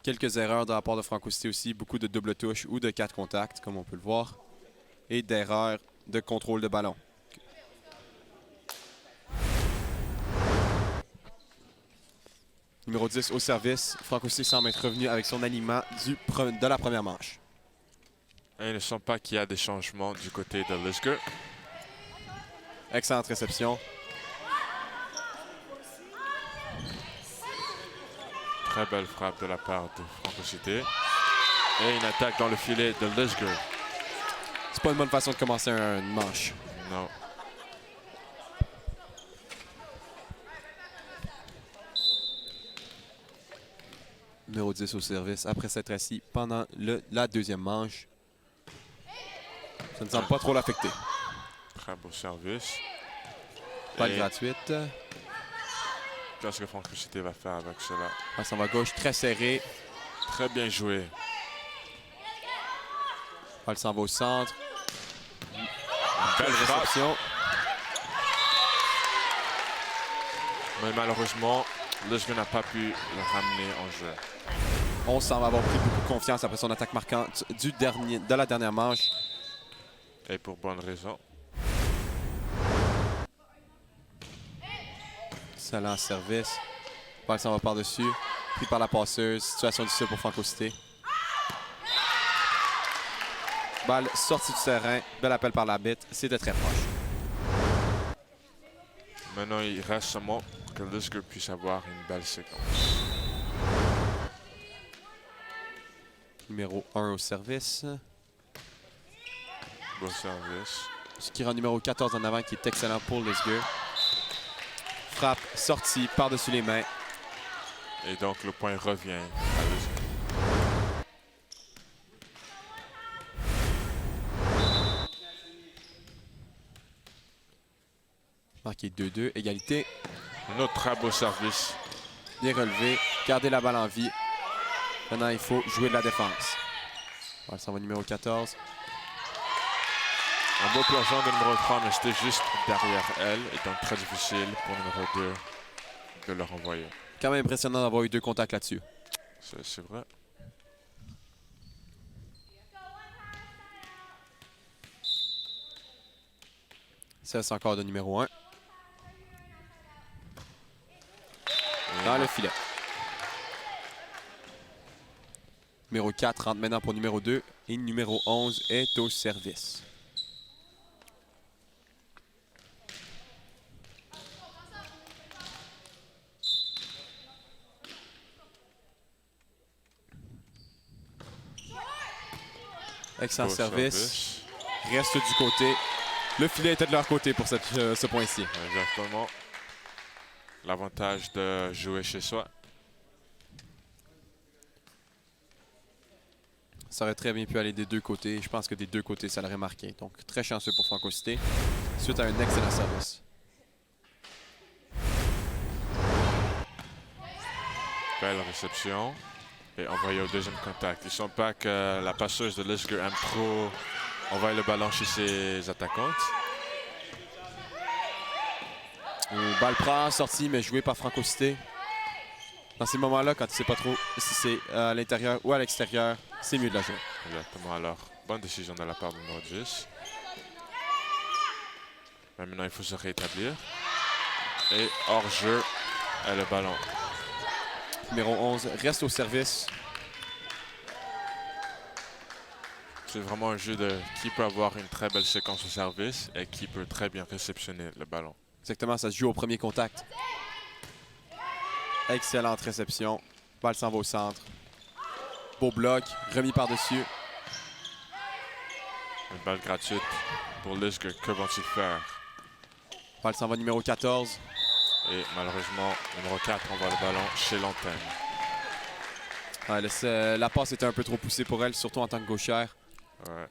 S1: Quelques erreurs de la part de Franco Cité aussi, beaucoup de double touches ou de 4 contacts, comme on peut le voir, et d'erreurs de contrôle de ballon. Numéro 10 au service, Franco Cité semble être revenu avec son alignement de la première manche.
S2: Et il ne semble pas qu'il y a des changements du côté de Lisgar.
S1: Excellente réception.
S2: Très belle frappe de la part de Franco Cité. Et une attaque dans le filet de Lisgar.
S1: C'est pas une bonne façon de commencer une manche.
S2: Non.
S1: Numéro 10 au service après s'être assis pendant la deuxième manche. Ça ne semble pas trop l'affecter.
S2: Très beau service.
S1: Balle gratuite.
S2: Qu'est-ce que Franco Cité va faire avec cela?
S1: Passe en va gauche, très serré.
S2: Très bien joué.
S1: Balle s'en va au centre.
S2: Belle
S1: réception.
S2: Mais malheureusement, Lisgar n'a pas pu le ramener en jeu.
S1: On semble avoir pris beaucoup de confiance après son attaque marquante de la dernière manche.
S2: Et pour bonne raison.
S1: Excellent service. Balle s'en va par-dessus. Pris par la passeuse. Situation difficile pour Franco Cité. Balle sortie du terrain. Bel appel par l'arbitre. C'était très proche.
S2: Maintenant, il reste seulement que Lisgar puisse avoir une belle séquence.
S1: Numéro 1 au service.
S2: Bon service.
S1: Ce qui rend numéro 14 en avant, qui est excellent pour Lisgar. Frappe, sortie, par-dessus les mains.
S2: Et donc, le point revient à Lisgar.
S1: Marqué 2-2, égalité.
S2: Un autre très beau service.
S1: Bien relevé, garder la balle en vie. Maintenant, il faut jouer de la défense. Voilà, ça va numéro 14.
S2: Un beau plongeon de numéro 3, mais c'était juste derrière elle. Et donc, très difficile pour numéro 2 de le renvoyer.
S1: Quand même impressionnant d'avoir eu 2 contacts là-dessus.
S2: C'est vrai.
S1: Ça, c'est encore de numéro 1. Dans le filet. Numéro 4 rentre maintenant pour numéro 2. Et numéro 11 est au service. Excellent service. Reste du côté. Le filet était de leur côté pour ce point-ci.
S2: Exactement. L'avantage de jouer chez soi.
S1: Ça aurait très bien pu aller des deux côtés. Je pense que des deux côtés, ça l'aurait marqué. Donc, très chanceux pour Franco Cité. Suite à un excellent service.
S2: Belle réception. Et envoyé au deuxième contact. Il ne semble pas que la passeuse de Lisgar aime trop envoyer le ballon chez ses attaquantes.
S1: Balle prend, sortie, mais jouée par Franco Cité. Dans ces moments-là, quand tu ne sais pas trop si c'est à l'intérieur ou à l'extérieur, c'est mieux de la jouer.
S2: Exactement. Alors, bonne décision de la part du numéro 10. Mais maintenant, il faut se rétablir. Et hors-jeu est le ballon.
S1: Numéro 11 reste au service.
S2: C'est vraiment un jeu de qui peut avoir une très belle séquence au service et qui peut très bien réceptionner le ballon.
S1: Exactement, ça se joue au premier contact. Excellente réception. Balle s'en va au centre. Beau bloc, remis par-dessus.
S2: Une balle gratuite pour Lisger. Que vont-ils faire?
S1: Balle s'en va numéro 14.
S2: Et malheureusement, numéro 4 envoie le ballon chez l'antenne.
S1: Ouais, la passe était un peu trop poussée pour elle, surtout en tant que gauchère.
S2: Ouais.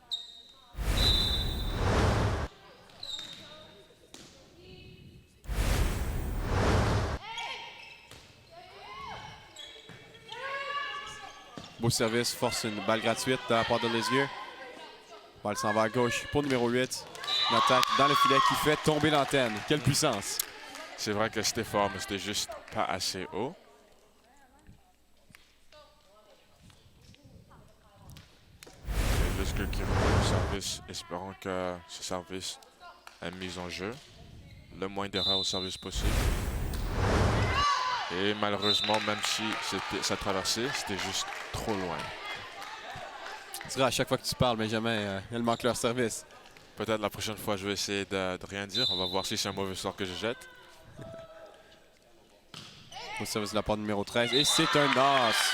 S1: Beau service, force une balle gratuite de la part de Lisger. Balle s'en va à gauche pour numéro 8. Une attaque dans le filet qui fait tomber l'antenne. Quelle puissance!
S2: C'est vrai que c'était fort, mais c'était juste pas assez haut. Et Lisger qui reprend le service, espérant que ce service est mis en jeu. Le moins d'erreurs au service possible. Et malheureusement, même si ça traversait, c'était juste trop loin.
S1: Tu dirais à chaque fois que tu parles, mais jamais elles manquent leur service.
S2: Peut-être la prochaine fois, je vais essayer de rien dire. On va voir si c'est un mauvais sort que je jette.
S1: Au service de la part numéro 13. Et c'est un as.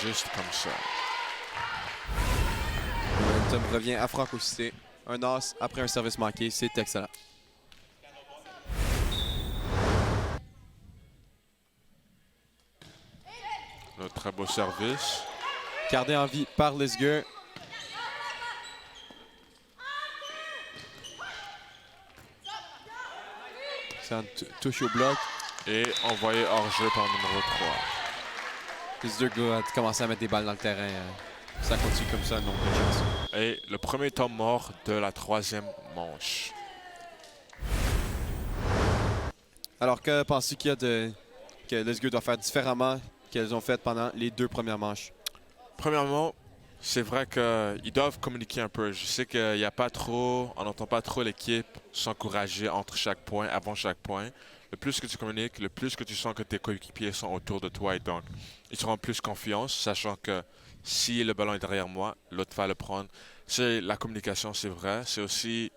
S2: Juste comme ça.
S1: Le momentum revient à Franco Cité. Un as après un service manqué, c'est excellent.
S2: Un très beau service.
S1: Gardé en vie par Lisger. C'est une touche au bloc.
S2: Et envoyé hors jeu par le numéro 3.
S1: Lisger doit commencer à mettre des balles dans le terrain. Ça continue comme ça, non, de chance.
S2: Et le premier temps mort de la troisième manche.
S1: Alors, que penses-tu qu'il y a que Lisger doit faire différemment qu'elles ont fait pendant les 2 premières manches?
S2: Premièrement, c'est vrai qu'ils doivent communiquer un peu. Je sais qu'il n'y a pas trop, on n'entend pas trop l'équipe s'encourager entre chaque point, avant chaque point. Le plus que tu communiques, le plus que tu sens que tes coéquipiers sont autour de toi et donc ils seront plus confiance, sachant que si le ballon est derrière moi, l'autre va le prendre. C'est la communication, c'est vrai. C'est aussi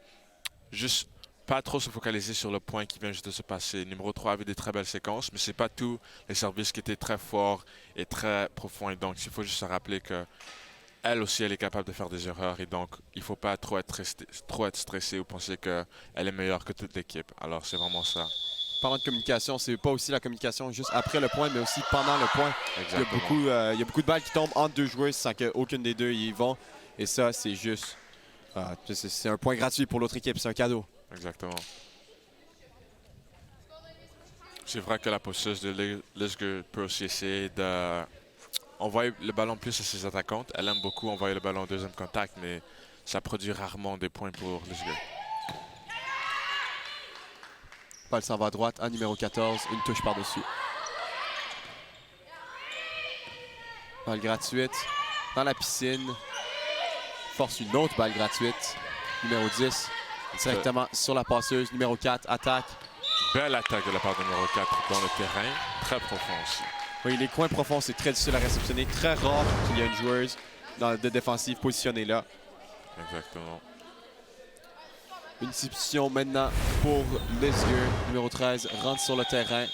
S2: juste pas trop se focaliser sur le point qui vient juste de se passer. Numéro 3 avait des très belles séquences, mais c'est pas tous les services qui étaient très forts et très profonds. Et donc, il faut juste se rappeler que elle aussi, elle est capable de faire des erreurs. Et donc, il faut pas trop être stressé ou penser qu'elle est meilleure que toute l'équipe. Alors, c'est vraiment ça.
S1: Parlant de communication, c'est pas aussi la communication juste après le point, mais aussi pendant le point.
S2: Exactement.
S1: Il y a beaucoup de balles qui tombent entre deux joueuses sans qu'aucune des deux y vont. Et ça, c'est juste... c'est un point gratuit pour l'autre équipe, c'est un cadeau.
S2: Exactement. C'est vrai que la posseuse de Lisger peut aussi essayer d'envoyer le ballon plus à ses attaquantes. Elle aime beaucoup envoyer le ballon au deuxième contact, mais ça produit rarement des points pour Lisger.
S1: Balle s'en va à droite, à numéro 14, une touche par-dessus. Balle gratuite, dans la piscine. Force une autre balle gratuite. Numéro 10, directement sur la passeuse. Numéro 4, attaque.
S2: Belle attaque de la part de numéro 4 dans le terrain. Très profond aussi.
S1: Oui, les coins profonds, c'est très difficile à réceptionner. Très rare qu'il y ait une joueuse de défensive positionnée là.
S2: Exactement.
S1: Une substitution maintenant pour Lisger. Numéro 13 rentre sur le terrain.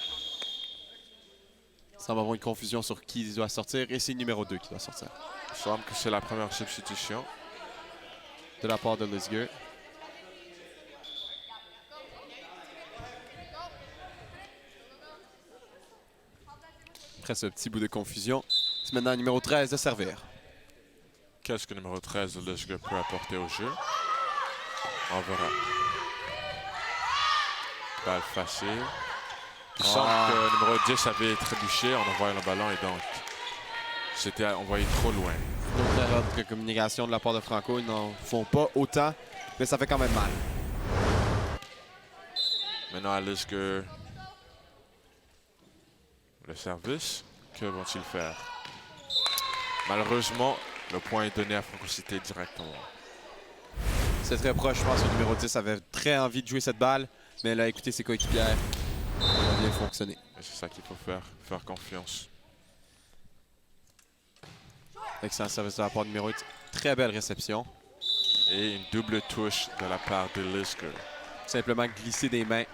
S1: Ça va avoir une confusion sur qui doit sortir. Et c'est numéro 2 qui doit sortir.
S2: Il semble que c'est la première substitution.
S1: De la part de Lisger. Après ce petit bout de confusion, c'est maintenant numéro 13 de servir.
S2: Qu'est-ce que numéro 13 de Lisger peut apporter au jeu? On verra. Balle facile. Il semble que numéro 10 avait trébuché en envoyant le ballon et donc c'était envoyé trop loin.
S1: D'autres erreurs de communication de la part de Franco, ils n'en font pas autant, mais ça fait quand même mal.
S2: Maintenant à Lisger, le service, que vont-ils faire? Malheureusement, le point est donné à Franco Cité directement.
S1: C'est très proche, je pense que le numéro 10 avait très envie de jouer cette balle, mais elle a écouté ses coéquipières. Ça a bien fonctionné.
S2: C'est ça qu'il faut faire confiance.
S1: Excellent service de la part de numéro très belle réception.
S2: Et une double touche de la part de Lisger.
S1: Simplement glisser des mains.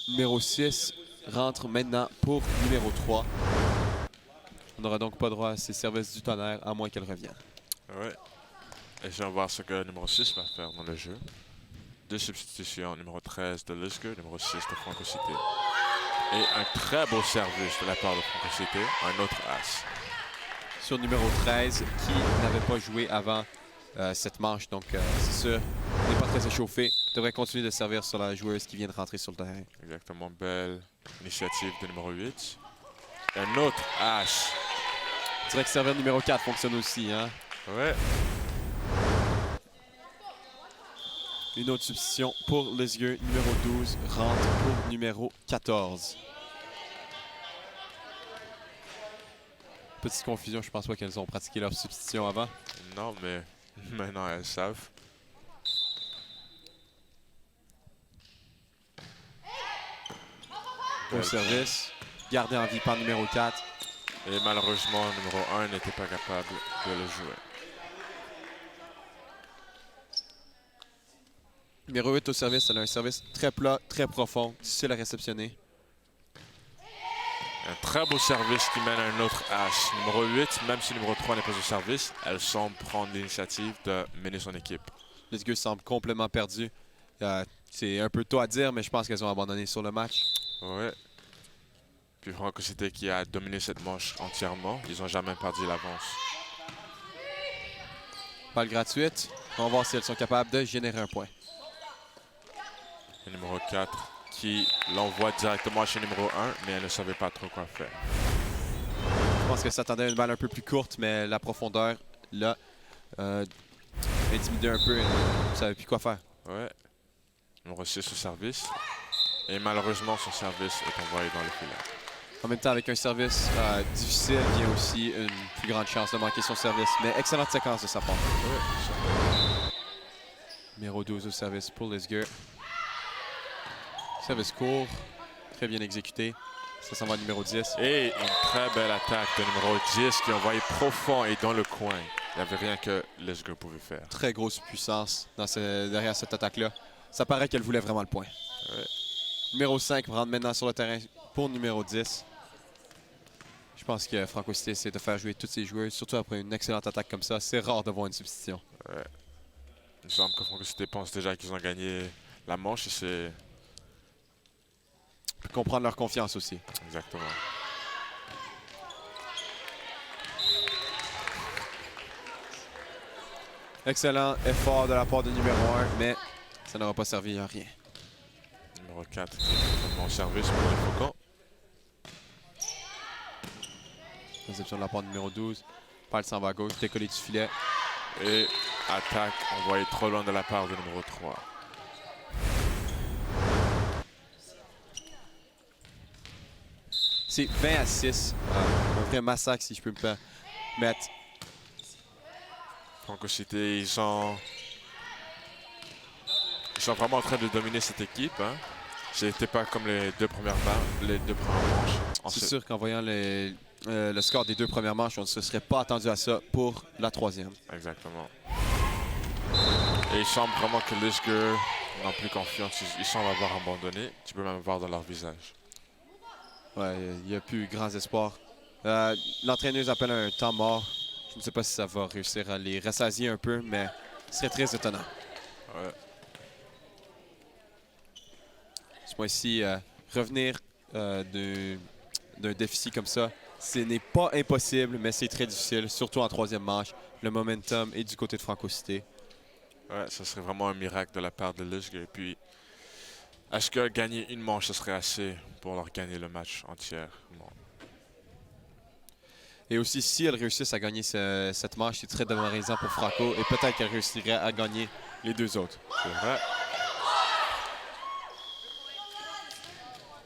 S1: Numéro 6 rentre maintenant pour numéro 3. On n'aura donc pas droit à ses services du tonnerre, à moins qu'elle revienne.
S2: Ouais. Et je vais voir ce que le numéro 6 va faire dans le jeu. Deux substitutions, numéro 13 de Lisger, numéro 6 de Franco Cité. Et un très beau service de la part de Franco Cité, un autre as.
S1: Sur numéro 13, qui n'avait pas joué avant cette manche, donc c'est sûr, n'est pas très échauffé. Devrait continuer de servir sur la joueuse qui vient de rentrer sur le terrain.
S2: Exactement, belle initiative de numéro 8. Et un autre as.
S1: Je dirais que servir numéro 4 fonctionne aussi, hein?
S2: Ouais.
S1: Une autre substitution pour Lisger, numéro 12, rentre pour numéro 14. Petite confusion, je pense pas qu'elles ont pratiqué leur substitution avant.
S2: Non, mais maintenant elles savent.
S1: Au service, gardé en vie par numéro 4.
S2: Et malheureusement, numéro 1 n'était pas capable de le jouer.
S1: Numéro 8 au service, elle a un service très plat, très profond, difficile à réceptionner.
S2: Un très beau service qui mène à un autre as. Numéro 8, même si numéro 3 n'est pas au service, elle semble prendre l'initiative de mener son équipe.
S1: Lisger semble complètement perdu. C'est un peu tôt à dire, mais je pense qu'elles ont abandonné sur le match.
S2: Ouais. Puis Franco Cité qui a dominé cette manche entièrement. Ils n'ont jamais perdu l'avance.
S1: Balle gratuite. On va voir si elles sont capables de générer un point.
S2: Et numéro 4 qui l'envoie directement chez numéro 1, mais elle ne savait pas trop quoi faire.
S1: Je pense qu'elle s'attendait à une balle un peu plus courte, mais la profondeur, là, intimidait un peu. Elle ne savait plus quoi faire.
S2: Ouais. Numéro 6 au service. Et malheureusement, son service est envoyé dans le filet.
S1: En même temps, avec un service difficile, vient aussi une plus grande chance de manquer son service. Mais excellente séquence de sa part.
S2: Ouais,
S1: Numéro 12 au service pour Lisger. Service court, très bien exécuté. Ça s'en va numéro 10.
S2: et une très belle attaque de numéro 10 qui est envoyé profond et dans le coin. Il n'y avait rien que Lisger pouvait faire.
S1: Très grosse puissance derrière cette attaque-là. Ça paraît qu'elle voulait vraiment le point.
S2: Ouais.
S1: Numéro 5 rentre maintenant sur le terrain pour numéro 10. Je pense que Franco Cité essaie de faire jouer toutes ses joueuses, surtout après une excellente attaque comme ça. C'est rare de voir une substitution.
S2: Ouais. Il me semble que Franco Cité pense déjà qu'ils ont gagné la manche et c'est...
S1: Comprendre leur confiance aussi.
S2: Exactement.
S1: Excellent effort de la part de numéro 1, mais ça n'aura pas servi à rien.
S2: Numéro 4 qui est totalement au service pour les Faucons.
S1: Réception de la part de numéro 12. Palle s'en va à gauche, décollé du filet.
S2: Et attaque envoyée trop loin de la part de numéro 3.
S1: C'est 20 à 6. Un vrai massacre, si je peux me permettre.
S2: Franco Cité, ils sont vraiment en train de dominer cette équipe. Hein. C'était pas comme les deux premières manches.
S1: C'est sûr qu'en voyant le score des deux premières manches, on ne se serait pas attendu à ça pour la troisième.
S2: Exactement. Et il semble vraiment que Lisger n'ont plus confiance. Ils semblent avoir abandonné. Tu peux même voir dans leur visage.
S1: Ouais, il n'y a plus grands espoirs. L'entraîneuse appelle un temps mort. Je ne sais pas si ça va réussir à les rassasier un peu, mais ce serait très étonnant.
S2: Ouais.
S1: Ce point-ci, revenir d'un déficit comme ça, ce n'est pas impossible, mais c'est très difficile, surtout en troisième manche. Le momentum est du côté de Franco Cité.
S2: Ouais, ce serait vraiment un miracle de la part de Lisger. Et puis, est-ce que gagner une manche, ce serait assez pour leur gagner le match entier? Non.
S1: Et aussi, si elles réussissent à gagner cette manche, c'est très démoralisant pour Franco et peut-être qu'elles réussiraient à gagner les deux autres.
S2: C'est vrai.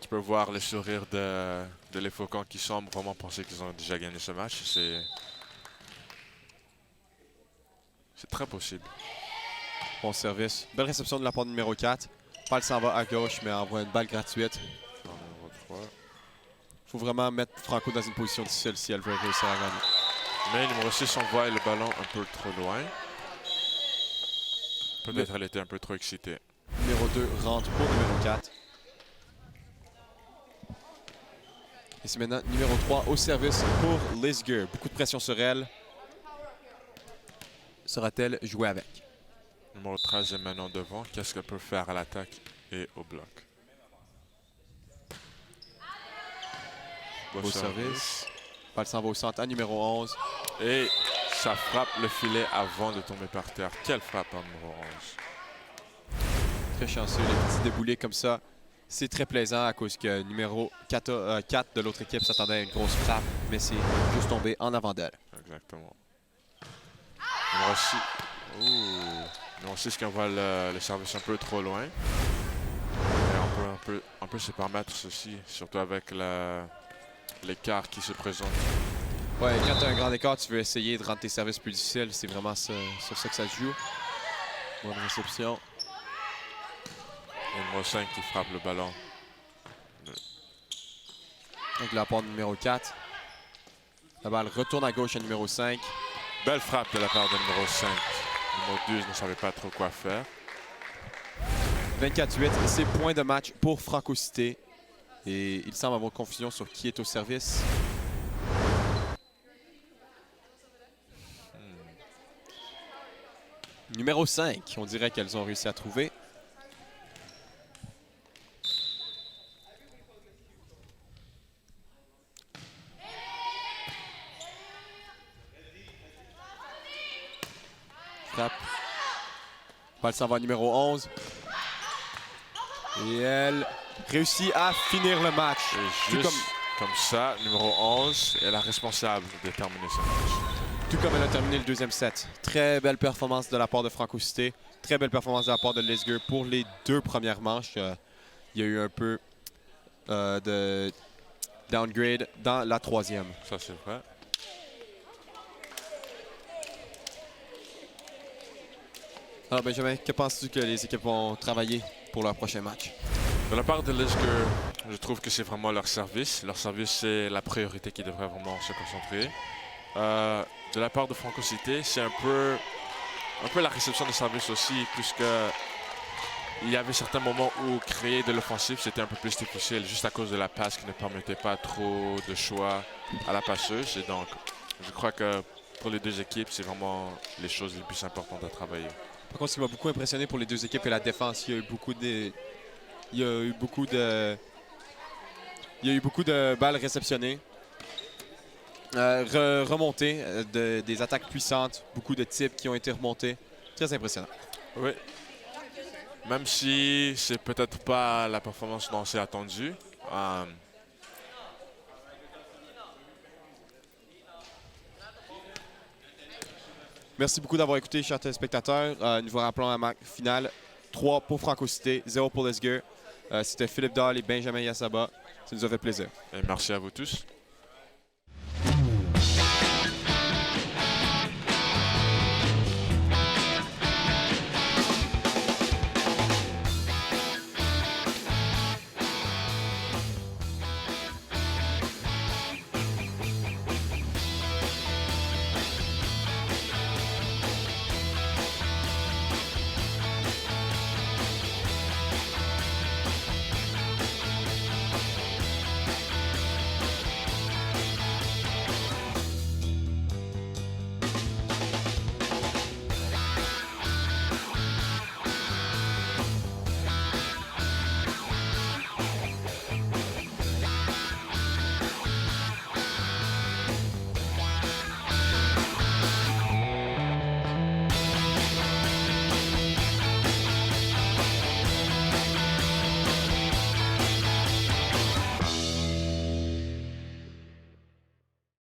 S2: Tu peux voir le sourire de les Faucons qui semblent vraiment penser qu'ils ont déjà gagné ce match. C'est très possible.
S1: Bon service. Belle réception de la part de numéro 4. Palle s'en va à gauche, mais envoie une balle gratuite.
S2: Numéro 3.
S1: Il faut vraiment mettre Franco dans une position difficile si elle veut réussir à gagner.
S2: Mais numéro 6 envoie le ballon un peu trop loin. Peut-être elle était un peu trop excitée.
S1: Numéro 2 rentre pour numéro 4. Et c'est maintenant numéro 3 au service pour Lisger. Beaucoup de pression sur elle. Sera-t-elle jouer avec?
S2: Numéro 13 est maintenant devant. Qu'est-ce qu'elle peut faire à l'attaque et au bloc?
S1: Beau service. Balle s'en va au centre à numéro 11.
S2: Et ça frappe le filet avant de tomber par terre. Quelle frappe en numéro 11.
S1: Très chanceux, les petits déboulés comme ça. C'est très plaisant à cause que numéro 4 de l'autre équipe s'attendait à une grosse frappe, mais c'est juste tombé en avant d'elle.
S2: Exactement. Numéro 6. Numéro 6 qui envoie le service un peu trop loin. Et on peut se permettre ceci, surtout avec l'écart qui se présente.
S1: Ouais, quand tu as un grand écart, tu veux essayer de rendre tes services plus difficiles. C'est vraiment sur ça que ça se joue. Bonne réception.
S2: Et numéro 5 qui frappe le ballon.
S1: Donc la part de numéro 4. La balle retourne à gauche à numéro 5.
S2: Belle frappe de la part de numéro 5. Numéro 2 ne savait pas trop quoi faire.
S1: 24-8, c'est point de match pour Franco-Cité. Et il semble avoir confusion sur qui est au service. Numéro 5, on dirait qu'elles ont réussi à trouver. Frappe. Balle s'en va à numéro 11. Et elle réussit à finir le match.
S2: Et juste comme ça, numéro 11 est la responsable de terminer ce match.
S1: Tout comme elle a terminé le deuxième set. Très belle performance de la part de Franco-Cité. Très belle performance de la part de Lisger pour les deux premières manches. Il y a eu un peu de downgrade dans la troisième.
S2: Ça, c'est vrai.
S1: Alors Benjamin, que penses-tu que les équipes vont travailler pour leur prochain match?
S2: De la part de Lisger, je trouve que c'est vraiment leur service. Leur service, c'est la priorité qui devrait vraiment se concentrer. De la part de Franco-Cité, c'est un peu la réception de service aussi, puisque il y avait certains moments où créer de l'offensive, c'était un peu plus difficile, juste à cause de la passe qui ne permettait pas trop de choix à la passeuse. Et donc, je crois que pour les deux équipes, c'est vraiment les choses les plus importantes à travailler.
S1: Par contre, ce qui m'a beaucoup impressionné pour les deux équipes est la défense. Il y a eu beaucoup de balles réceptionnées. Remontées, des attaques puissantes, beaucoup de types qui ont été remontés. Très impressionnant.
S2: Oui. Même si c'est peut-être pas la performance dont c'est attendu.
S1: Merci beaucoup d'avoir écouté, chers téléspectateurs. Nous vous rappelons la marque finale. 3 pour Franco-Cité, 0 pour Lisger. C'était Philippe Dahl et Benjamin Yassaba. Ça nous a fait plaisir.
S2: Et merci à vous tous.